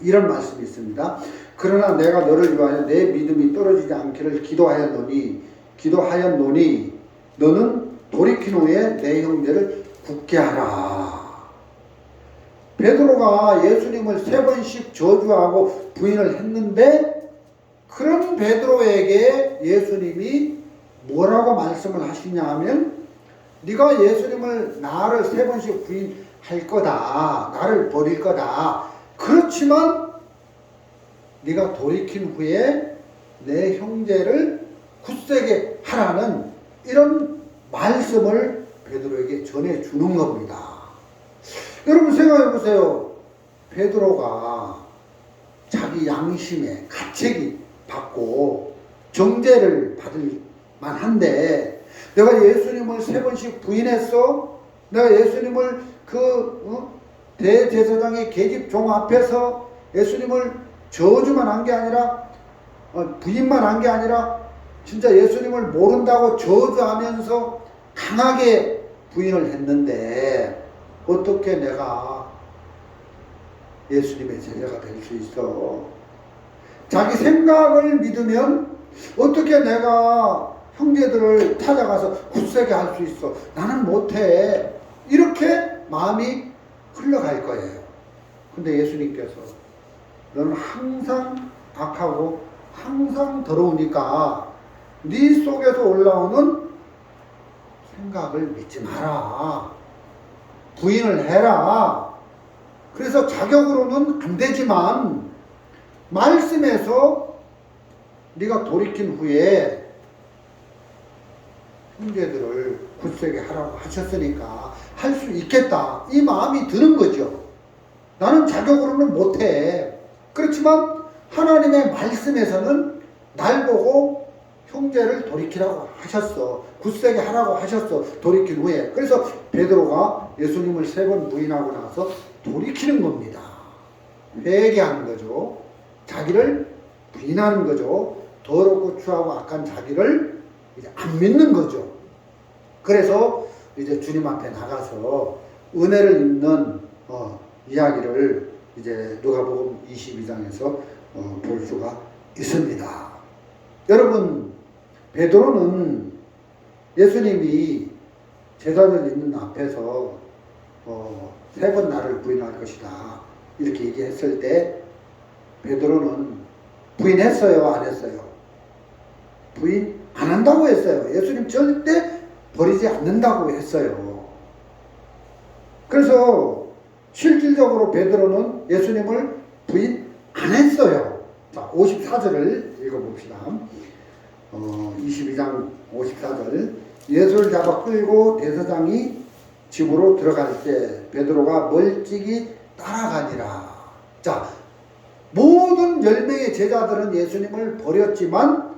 이런 말씀이 있습니다. 그러나 내가 너를 위하여 내 믿음이 떨어지지 않기를 기도하였노니 너는 돌이킨 후에 내 형제를 굳게 하라. 베드로가 예수님을 3번씩 저주하고 부인을 했는데, 그런 베드로에게 예수님이 뭐라고 말씀을 하시냐 하면, 네가 예수님을, 나를 3번씩 부인할 거다, 나를 버릴 거다. 그렇지만 네가 돌이킨 후에 내 형제를 굳세게 하라는 이런 말씀을 베드로에게 전해주는 겁니다. 여러분 생각해 보세요. 베드로가 자기 양심에 가책이 받고 정죄를 받을 만한데, 내가 예수님을 3번씩 부인했어? 내가 예수님을 대제사장의 계집종 앞에서 예수님을 저주만 한 게 아니라, 부인만 한 게 아니라 진짜 예수님을 모른다고 저주하면서 강하게 부인을 했는데 어떻게 내가 예수님의 제자가 될 수 있어? 자기 생각을 믿으면 어떻게 내가 형제들을 찾아가서 굳세게 할 수 있어? 나는 못해. 이렇게 마음이 흘러갈 거예요. 근데 예수님께서 너는 항상 악하고 항상 더러우니까 네 속에서 올라오는 생각을 믿지 마라. 부인을 해라. 그래서 자격으로는 안 되지만 말씀에서 네가 돌이킨 후에 형제들을 굳세게 하라고 하셨으니까 할 수 있겠다. 이 마음이 드는 거죠. 나는 자격으로는 못해. 그렇지만 하나님의 말씀에서는 날 보고 형제를 돌이키라고 하셨어. 굳세게 하라고 하셨어. 돌이킨 후에. 그래서 베드로가 예수님을 3번 부인하고 나서 돌이키는 겁니다. 회개하는 거죠. 자기를 부인하는 거죠. 더럽고 추하고 악한 자기를 이제 안 믿는 거죠. 그래서 이제 주님 앞에 나가서 은혜를 입는 이야기를 이제 누가복음 22장에서 볼 수가 있습니다. 여러분, 베드로는 예수님이 제자들 있는 앞에서 3번 나를 부인할 것이다 이렇게 얘기했을 때 베드로는 부인했어요, 안 했어요? 부인 안 한다고 했어요. 예수님 절대 버리지 않는다고 했어요. 그래서 실질적으로 베드로는 예수님을 부인 안 했어요. 자, 54절을 읽어봅시다. 22장 54절. 예수를 잡아 끌고 대제사장이 집으로 들어갈 때 베드로가 멀찍이 따라가니라. 자, 모든 10명의 제자들은 예수님을 버렸지만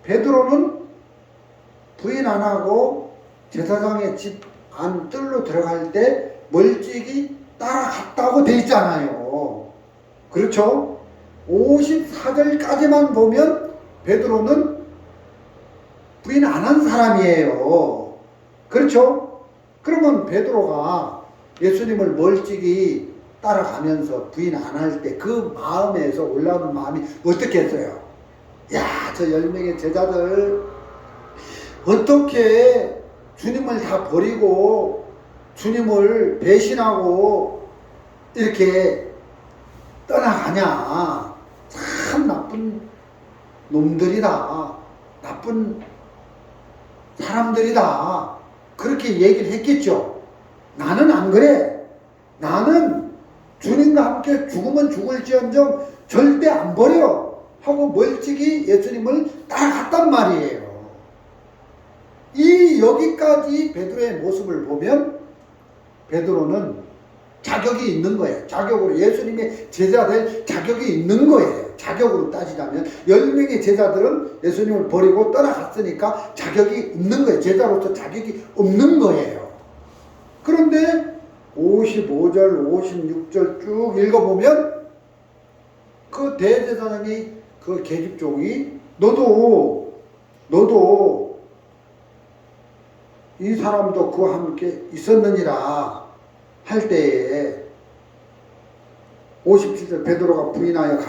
베드로는 부인 안 하고 제사장의 집 안 뜰로 들어갈 때 멀찍이 따라갔다고 돼 있잖아요. 그렇죠? 54절까지만 보면 베드로는 부인 안 한 사람이에요. 그렇죠? 그러면 베드로가 예수님을 멀찍이 따라가면서 부인 안 할 때 그 마음에서 올라오는 마음이 어떻게 했어요? 야, 저 10명의 제자들 어떻게 주님을 다 버리고 주님을 배신하고 이렇게 떠나가냐. 참 나쁜 놈들이다. 나쁜 사람들이다. 그렇게 얘기를 했겠죠. 나는 안 그래. 나는 주님과 함께 죽으면 죽을지언정 절대 안 버려 하고 멀찍이 예수님을 따라갔단 말이에요. 이 여기까지 베드로의 모습을 보면 베드로는 자격이 있는 거예요. 자격으로 예수님의 제자 될 자격이 있는 거예요. 자격으로 따지자면 10명의 제자들은 예수님을 버리고 떠나갔으니까 자격이 있는 거예요. 제자로서 자격이 없는 거예요. 그런데 55절 56절 쭉 읽어보면 그 대제사장이 그 계집종이 너도 이 사람도 그와 함께 있었느니라 할 때에 57절 베드로가 부인하여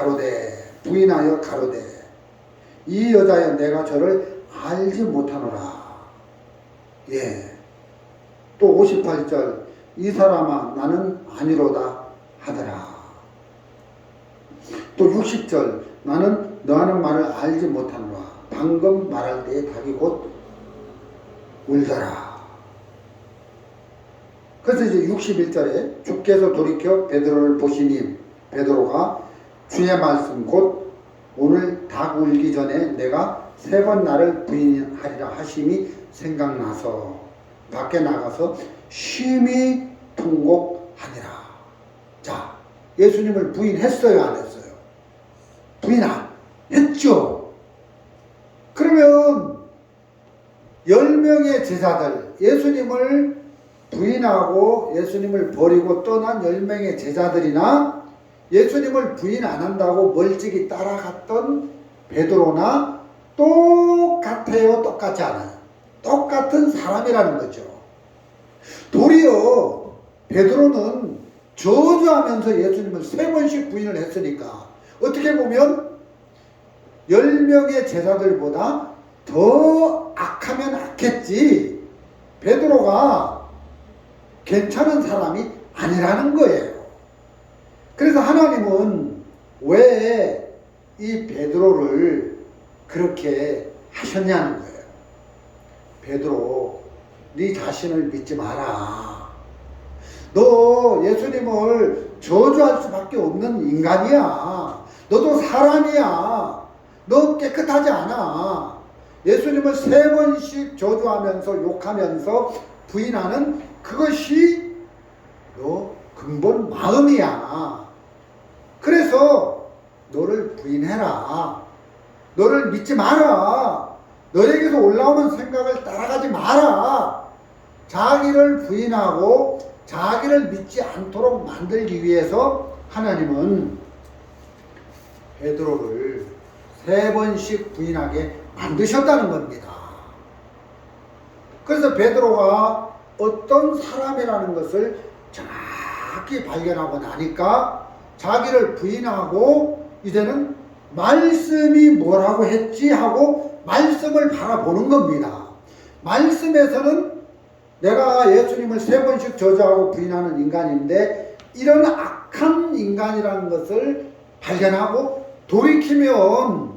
가로되 이 여자여 내가 저를 알지 못하노라. 예. 또 58절 이 사람아 나는 아니로다 하더라. 또 60절 나는 너하는 말을 알지 못하노라. 방금 말할 때에 닭이 곧 울더라. 그래서 이제 61절에 주께서 돌이켜 베드로를 보시니 베드로가 주의 말씀 곧 오늘 닭 울기 전에 내가 3번 나를 부인하리라 하심이 생각나서 밖에 나가서 심히 통곡하니라. 자, 예수님을 부인했어요, 안 했어요? 부인 안 했죠. 그러면 10명의 제자들, 예수님을 부인하고 예수님을 버리고 떠난 10명의 제자들이나 예수님을 부인 안 한다고 멀찍이 따라갔던 베드로나 똑같아요, 똑같지 않아요? 똑같은 사람이라는 거죠. 도리어 베드로는 저주하면서 예수님을 3번씩 부인을 했으니까 어떻게 보면 10명의 제자들보다 더 악하면 악했지 베드로가 괜찮은 사람이 아니라는 거예요. 그래서 하나님은 왜 이 베드로를 그렇게 하셨냐는 거예요. 베드로, 네 자신을 믿지 마라. 너 예수님을 저주할 수밖에 없는 인간이야. 너도 사람이야. 너 깨끗하지 않아. 예수님을 3번씩 저주하면서 욕하면서 부인하는 그것이 너 근본 마음이야. 그래서 너를 부인해라. 너를 믿지 마라. 너에게서 올라오는 생각을 따라가지 마라. 자기를 부인하고 자기를 믿지 않도록 만들기 위해서 하나님은 베드로를 3번씩 부인하게 만드셨다는 겁니다. 그래서 베드로가 어떤 사람이라는 것을 정확히 발견하고 나니까 자기를 부인하고 이제는 말씀이 뭐라고 했지 하고 말씀을 바라보는 겁니다. 말씀에서는 내가 예수님을 3번씩 저주하고 부인하는 인간인데 이런 악한 인간이라는 것을 발견하고 돌이키면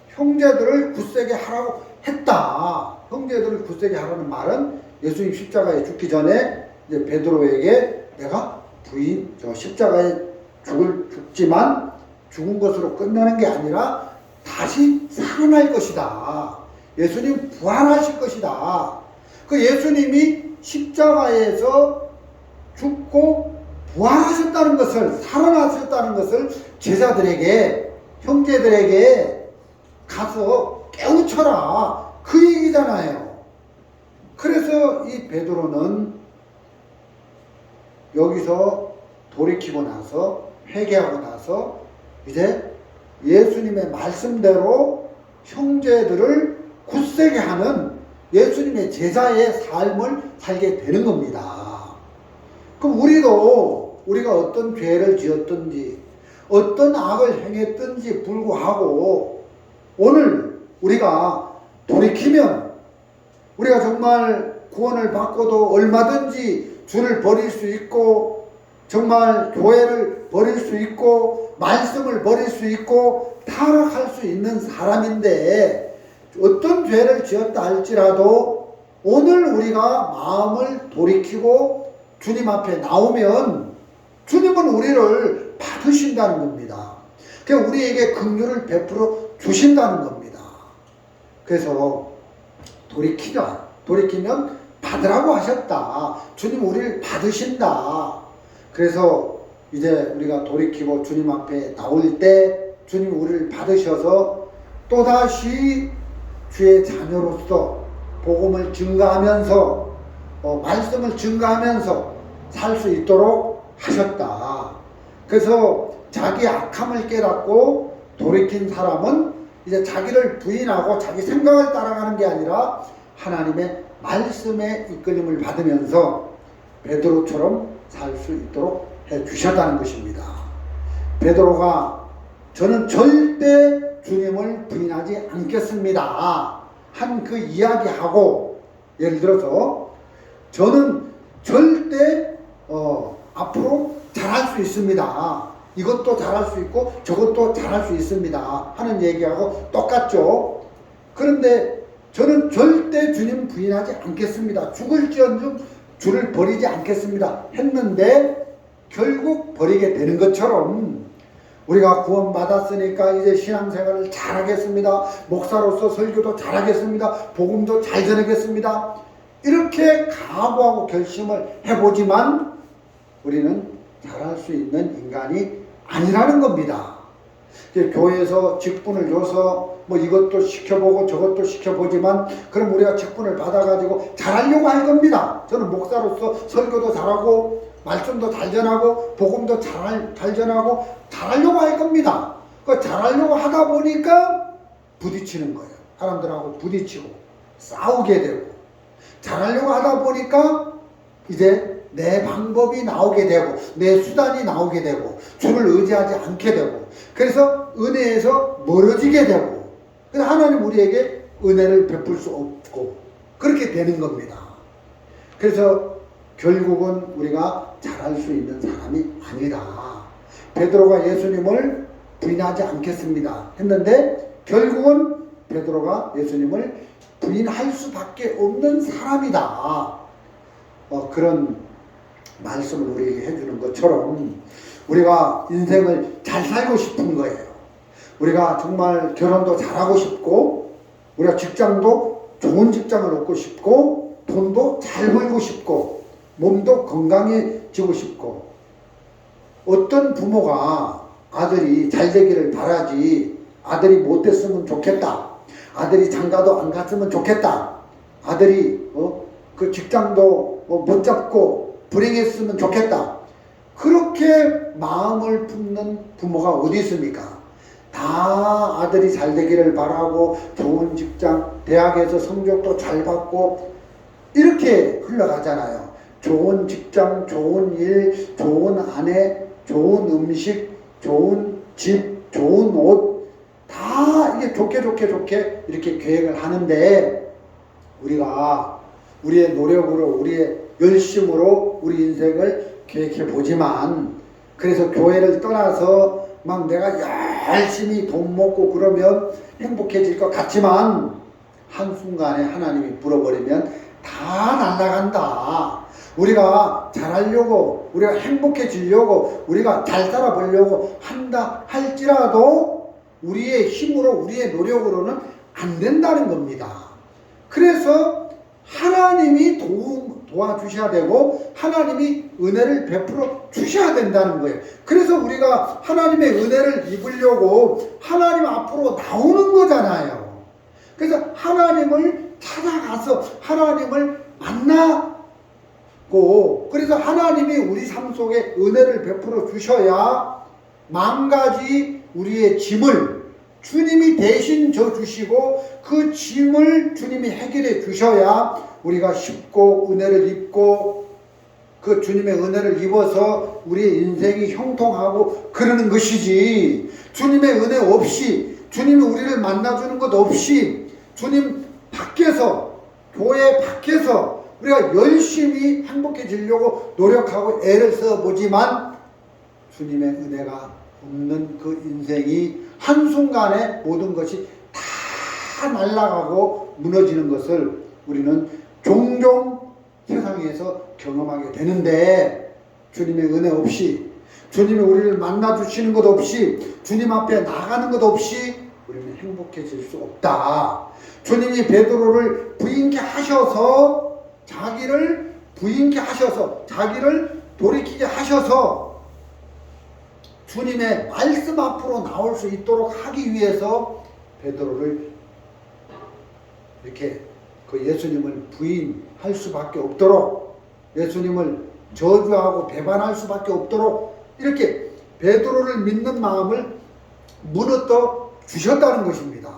형제들을 굳세게 하라고 했다. 형제들을 굳세게 하라는 말은 예수님 십자가에 죽기 전에 이제 베드로에게 내가 십자가에 죽지만 죽은 것으로 끝나는 게 아니라 다시 살아날 것이다. 예수님 부활하실 것이다. 그 예수님이 십자가에서 죽고 부활하셨다는 것을, 살아나셨다는 것을 제자들에게, 형제들에게 가서 깨우쳐라. 그 얘기잖아요. 그래서 이 베드로는 여기서 돌이키고 나서, 회개하고 나서 이제 예수님의 말씀대로 형제들을 굳세게 하는 예수님의 제자의 삶을 살게 되는 겁니다. 그럼 우리가 어떤 죄를 지었든지 어떤 악을 행했든지 불구하고 오늘 우리가 돌이키면 우리가 정말 구원을 받고도 얼마든지 주를 버릴 수 있고 정말 교회를 버릴 수 있고 말씀을 버릴 수 있고 타락할 수 있는 사람인데 어떤 죄를 지었다 할지라도 오늘 우리가 마음을 돌이키고 주님 앞에 나오면 주님은 우리를 받으신다는 겁니다. 그러니까 우리에게 긍휼을 베풀어 주신다는 겁니다. 그래서 돌이키면 받으라고 하셨다. 주님 우리를 받으신다. 그래서 이제 우리가 돌이키고 주님 앞에 나올 때 주님 우리를 받으셔서 또다시 주의 자녀로서 복음을 증가하면서 말씀을 증가하면서 살 수 있도록 하셨다. 그래서 자기 악함을 깨닫고 돌이킨 사람은 이제 자기를 부인하고 자기 생각을 따라가는 게 아니라 하나님의 말씀에 이끌림을 받으면서 베드로처럼 살 수 있도록 해 주셨다는 것입니다. 베드로가 저는 절대 주님을 부인하지 않겠습니다 한 그 이야기하고 예를 들어서 저는 절대 앞으로 잘할 수 있습니다. 이것도 잘할 수 있고 저것도 잘할 수 있습니다 하는 얘기하고 똑같죠. 그런데 저는 절대 주님 부인하지 않겠습니다. 죽을지언정 주를 버리지 않겠습니다 했는데 결국 버리게 되는 것처럼 우리가 구원받았으니까 이제 신앙생활을 잘하겠습니다. 목사로서 설교도 잘하겠습니다. 복음도 잘 전하겠습니다. 이렇게 각오하고 결심을 해보지만 우리는 잘할 수 있는 인간이 아니라는 겁니다. 교회에서 직분을 줘서 뭐 이것도 시켜보고 저것도 시켜보지만 그럼 우리가 직분을 받아가지고 잘하려고 할 겁니다. 저는 목사로서 설교도 잘하고 말씀도 잘 전하고 복음도 잘 전하고 잘하려고 할 겁니다. 그 잘하려고 하다 보니까 부딪히는 거예요. 사람들하고 부딪히고 싸우게 되고 잘하려고 하다 보니까 이제 내 방법이 나오게 되고 내 수단이 나오게 되고 주를 의지하지 않게 되고 그래서 은혜에서 멀어지게 되고 그래서 하나님 우리에게 은혜를 베풀 수 없고 그렇게 되는 겁니다. 그래서 결국은 우리가 잘할 수 있는 사람이 아니라 베드로가 예수님을 부인하지 않겠습니다 했는데 결국은 베드로가 예수님을 부인할 수밖에 없는 사람이다. 그런 말씀을 우리에게 해주는 것처럼 우리가 인생을 잘 살고 싶은 거예요. 우리가 정말 결혼도 잘하고 싶고 우리가 직장도 좋은 직장을 얻고 싶고 돈도 잘 벌고 싶고 몸도 건강해지고 싶고 어떤 부모가 아들이 잘 되기를 바라지 아들이 못됐으면 좋겠다. 아들이 장가도 안 갔으면 좋겠다. 아들이 그 직장도 못 잡고 불행했으면 좋겠다. 그렇게 마음을 품는 부모가 어디 있습니까? 다 아들이 잘 되기를 바라고 좋은 직장, 대학에서 성적도 잘 받고 이렇게 흘러가잖아요. 좋은 직장, 좋은 일, 좋은 아내, 좋은 음식, 좋은 집, 좋은 옷, 다 이게 좋게 이렇게 계획을 하는데, 우리가 우리의 노력으로, 우리의 열심으로 우리 인생을 계획해 보지만, 그래서 교회를 떠나서 막 내가 열심히 돈 먹고 그러면 행복해질 것 같지만, 한순간에 하나님이 불어버리면 다 날아간다. 우리가 잘하려고, 우리가 행복해지려고, 우리가 잘 살아보려고 한다 할지라도 우리의 힘으로, 우리의 노력으로는 안 된다는 겁니다. 그래서 하나님이 도와주셔야 되고 하나님이 은혜를 베풀어 주셔야 된다는 거예요. 그래서 우리가 하나님의 은혜를 입으려고 하나님 앞으로 나오는 거잖아요. 그래서 하나님을 찾아가서 하나님을 만나고, 그래서 하나님이 우리 삶 속에 은혜를 베풀어 주셔야 만가지 우리의 짐을 주님이 대신 져 주시고 그 짐을 주님이 해결해 주셔야 우리가 쉽고 은혜를 입고 그 주님의 은혜를 입어서 우리의 인생이 형통하고 그러는 것이지, 주님의 은혜 없이, 주님이 우리를 만나주는 것 없이, 주님 밖에서, 교회 밖에서 우리가 열심히 행복해지려고 노력하고 애를 써보지만 주님의 은혜가 없는 그 인생이 한순간에 모든 것이 다 날아가고 무너지는 것을 우리는 종종 세상에서 경험하게 되는데, 주님의 은혜 없이, 주님이 우리를 만나주시는 것 없이, 주님 앞에 나가는 것 없이 우리는 행복해질 수 없다. 주님이 베드로를 부인케 하셔서, 자기를 부인케 하셔서, 자기를 돌이키게 하셔서 주님의 말씀 앞으로 나올 수 있도록 하기 위해서 베드로를 이렇게 그 예수님을 부인할 수밖에 없도록, 예수님을 저주하고 배반할 수밖에 없도록 이렇게 베드로를 믿는 마음을 무너뜨려 주셨다는 것입니다.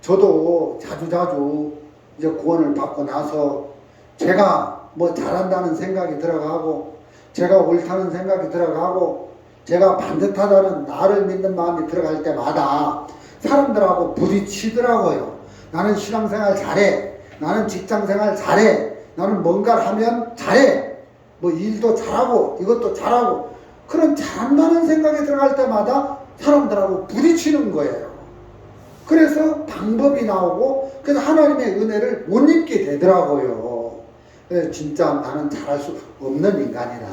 저도 자주자주 이제 구원을 받고 나서 제가 뭐 잘한다는 생각이 들어가고, 제가 옳다는 생각이 들어가고, 제가 반듯하다는 나를 믿는 마음이 들어갈 때마다 사람들하고 부딪히더라고요. 나는 신앙생활 잘해, 나는 직장생활 잘해, 나는 뭔가를 하면 잘해, 뭐 일도 잘하고 이것도 잘하고, 그런 잘한다는 생각이 들어갈 때마다 사람들하고 부딪히는 거예요. 그래서 방법이 나오고, 그래서 하나님의 은혜를 못 입게 되더라고요. 그래서 진짜 나는 잘할 수 없는 인간이다.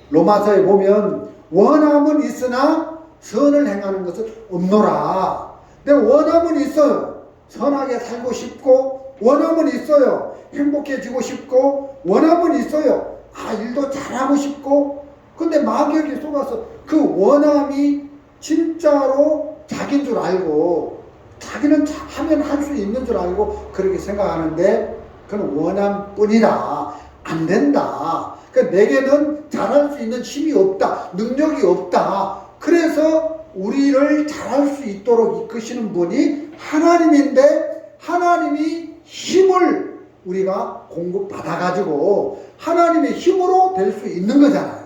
로마서에 보면 원함은 있으나 선을 행하는 것은 없노라. 내가 원함은 있어요. 선하게 살고 싶고, 원함은 있어요. 행복해지고 싶고, 원함은 있어요. 일도 잘하고 싶고, 근데 마귀에게 속아서 그 원함이 진짜로 자기인 줄 알고, 자기는 하면 할 수 있는 줄 알고 그렇게 생각하는데, 그건 원함뿐이다. 안 된다. 그러니까 내게는 잘할 수 있는 힘이 없다. 능력이 없다. 그래서 우리를 잘할 수 있도록 이끄시는 분이 하나님인데, 하나님이 힘을 우리가 공급받아가지고 하나님의 힘으로 될 수 있는 거잖아요.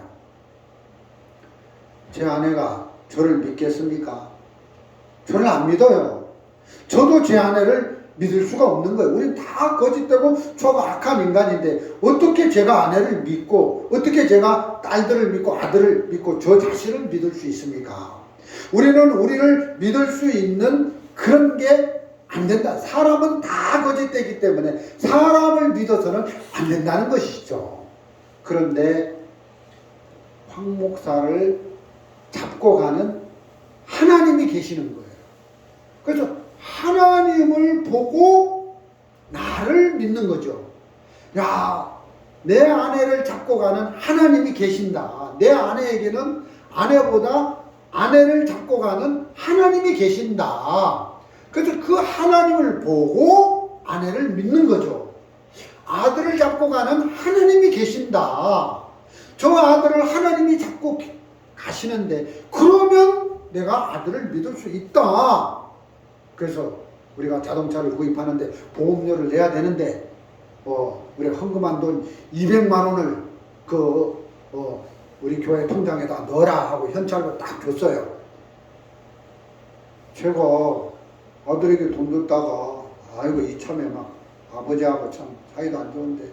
제 아내가 저를 믿겠습니까? 저를 안 믿어요. 저도 제 아내를 믿을 수가 없는 거예요. 우린 다 거짓되고 저가 악한 인간인데 어떻게 제가 아내를 믿고, 어떻게 제가 딸들을 믿고 아들을 믿고 저 자신을 믿을 수 있습니까? 우리는 우리를 믿을 수 있는 그런 게 안 된다. 사람은 다 거짓되기 때문에 사람을 믿어서는 안 된다는 것이죠. 그런데 황 목사를 잡고 가는 하나님이 계시는 거예요. 그래서 하나님을 보고 나를 믿는 거죠. 야, 내 아내를 잡고 가는 하나님이 계신다. 내 아내에게는 아내보다 아내를 잡고 가는 하나님이 계신다. 그래서 그 하나님을 보고 아내를 믿는 거죠. 아들을 잡고 가는 하나님이 계신다. 저 아들을 하나님이 잡고 가시는데 그러면 내가 아들을 믿을 수 있다. 그래서 우리가 자동차를 구입하는데 보험료를 내야 되는데 우리 헌금한 돈 200만 원을 우리 교회 통장에다 넣어라 하고 현찰로 딱 줬어요. 제가 아들에게 돈 줬다가 아이고 이참에 막 아버지하고 참 사이도 안 좋은데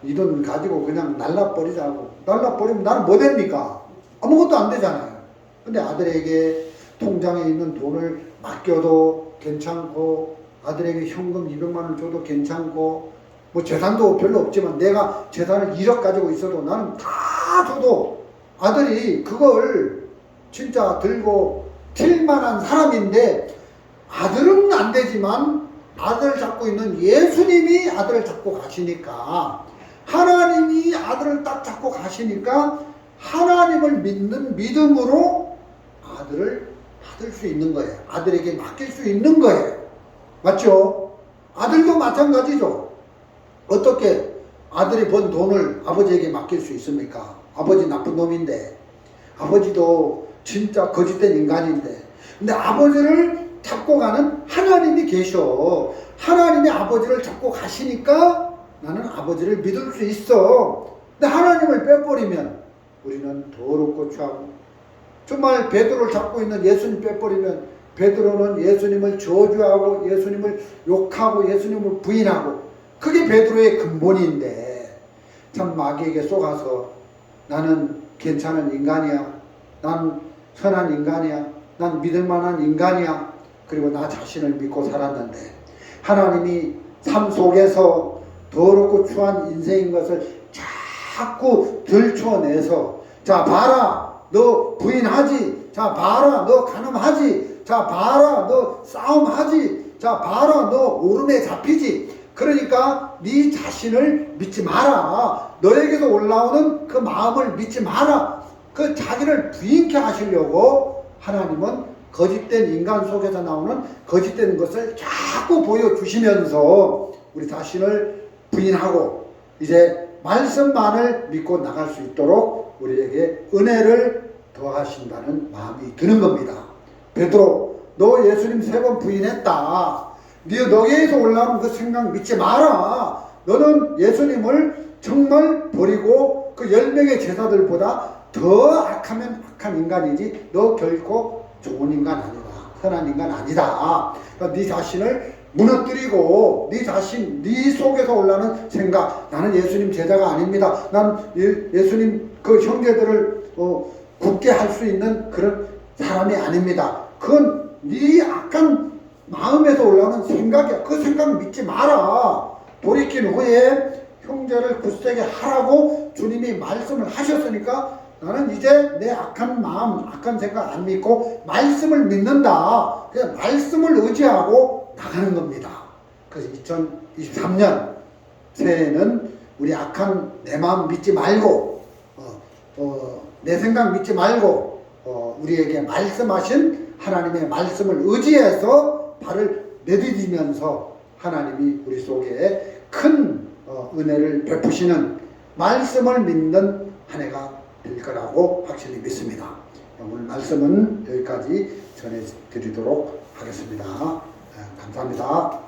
이 돈 가지고 그냥 날라버리자고. 날라버리면 나는 뭐 됩니까? 아무것도 안 되잖아요. 근데 아들에게 통장에 있는 돈을 맡겨도 괜찮고 아들에게 현금 200만 원 줘도 괜찮고 뭐 재산도 별로 없지만 내가 재산을 1억 가지고 있어도 나는 다 줘도 아들이 그걸 진짜 들고 튈 만한 사람인데 아들은 안 되지만 아들을 잡고 있는 예수님이 아들을 잡고 가시니까 하나님이 아들을 딱 잡고 가시니까 하나님을 믿는 믿음으로 아들을 받을 수 있는 거예요. 아들에게 맡길 수 있는 거예요. 맞죠? 아들도 마찬가지죠. 어떻게 아들이 번 돈을 아버지에게 맡길 수 있습니까? 아버지 나쁜 놈인데 아버지도 진짜 거짓된 인간인데 근데 아버지를 잡고 가는 하나님이 계셔. 하나님이 아버지를 잡고 가시니까 나는 아버지를 믿을 수 있어. 근데 하나님을 빼버리면 우리는 더럽고 추하고 정말 베드로를 잡고 있는 예수님 빼버리면 베드로는 예수님을 저주하고 예수님을 욕하고 예수님을 부인하고 그게 베드로의 근본인데 참 마귀에게 속아서 나는 괜찮은 인간이야. 난 선한 인간이야. 난 믿을 만한 인간이야. 그리고 나 자신을 믿고 살았는데 하나님이 삶 속에서 더럽고 추한 인생인 것을 자꾸 들춰내서 자 봐라 너 부인하지. 자 봐라 너 간음하지. 자 봐라 너 싸움하지. 자 봐라 너 오름에 잡히지. 그러니까 네 자신을 믿지 마라. 너에게서 올라오는 그 마음을 믿지 마라. 그 자기를 부인케 하시려고 하나님은 거짓된 인간 속에서 나오는 거짓된 것을 자꾸 보여주시면서 우리 자신을 부인하고 이제 말씀만을 믿고 나갈 수 있도록 우리에게 은혜를 더하신다는 마음이 드는 겁니다. 베드로 너 예수님 3번 부인했다. 너에게서 올라오는 그 생각 믿지 마라. 너는 예수님을 정말 버리고 그 10명의 제자들보다 더 악하면 악한 인간이지 너 결코 좋은 인간 아니다. 선한 인간 아니다. 그러니까 네 자신을 무너뜨리고 네 자신, 네 속에서 올라오는 생각 나는 예수님 제자가 아닙니다. 난 예수님 그 형제들을 굳게 할 수 있는 그런 사람이 아닙니다. 그건 네 악한 마음에서 올라오는 생각이야. 그 생각 믿지 마라. 돌이킨 후에 형제를 굳세게 하라고 주님이 말씀을 하셨으니까 나는 이제 내 악한 마음, 악한 생각 안 믿고 말씀을 믿는다. 그냥 말씀을 의지하고 나가는 겁니다. 그래서 2023년 새해에는 우리 악한 내 마음 믿지 말고 내 생각 믿지 말고 우리에게 말씀하신 하나님의 말씀을 의지해서 발을 내디디면서 하나님이 우리 속에 큰 은혜를 베푸시는 말씀을 믿는 한 해가 될 거라고 확실히 믿습니다. 오늘 말씀은 여기까지 전해드리도록 하겠습니다. 감사합니다.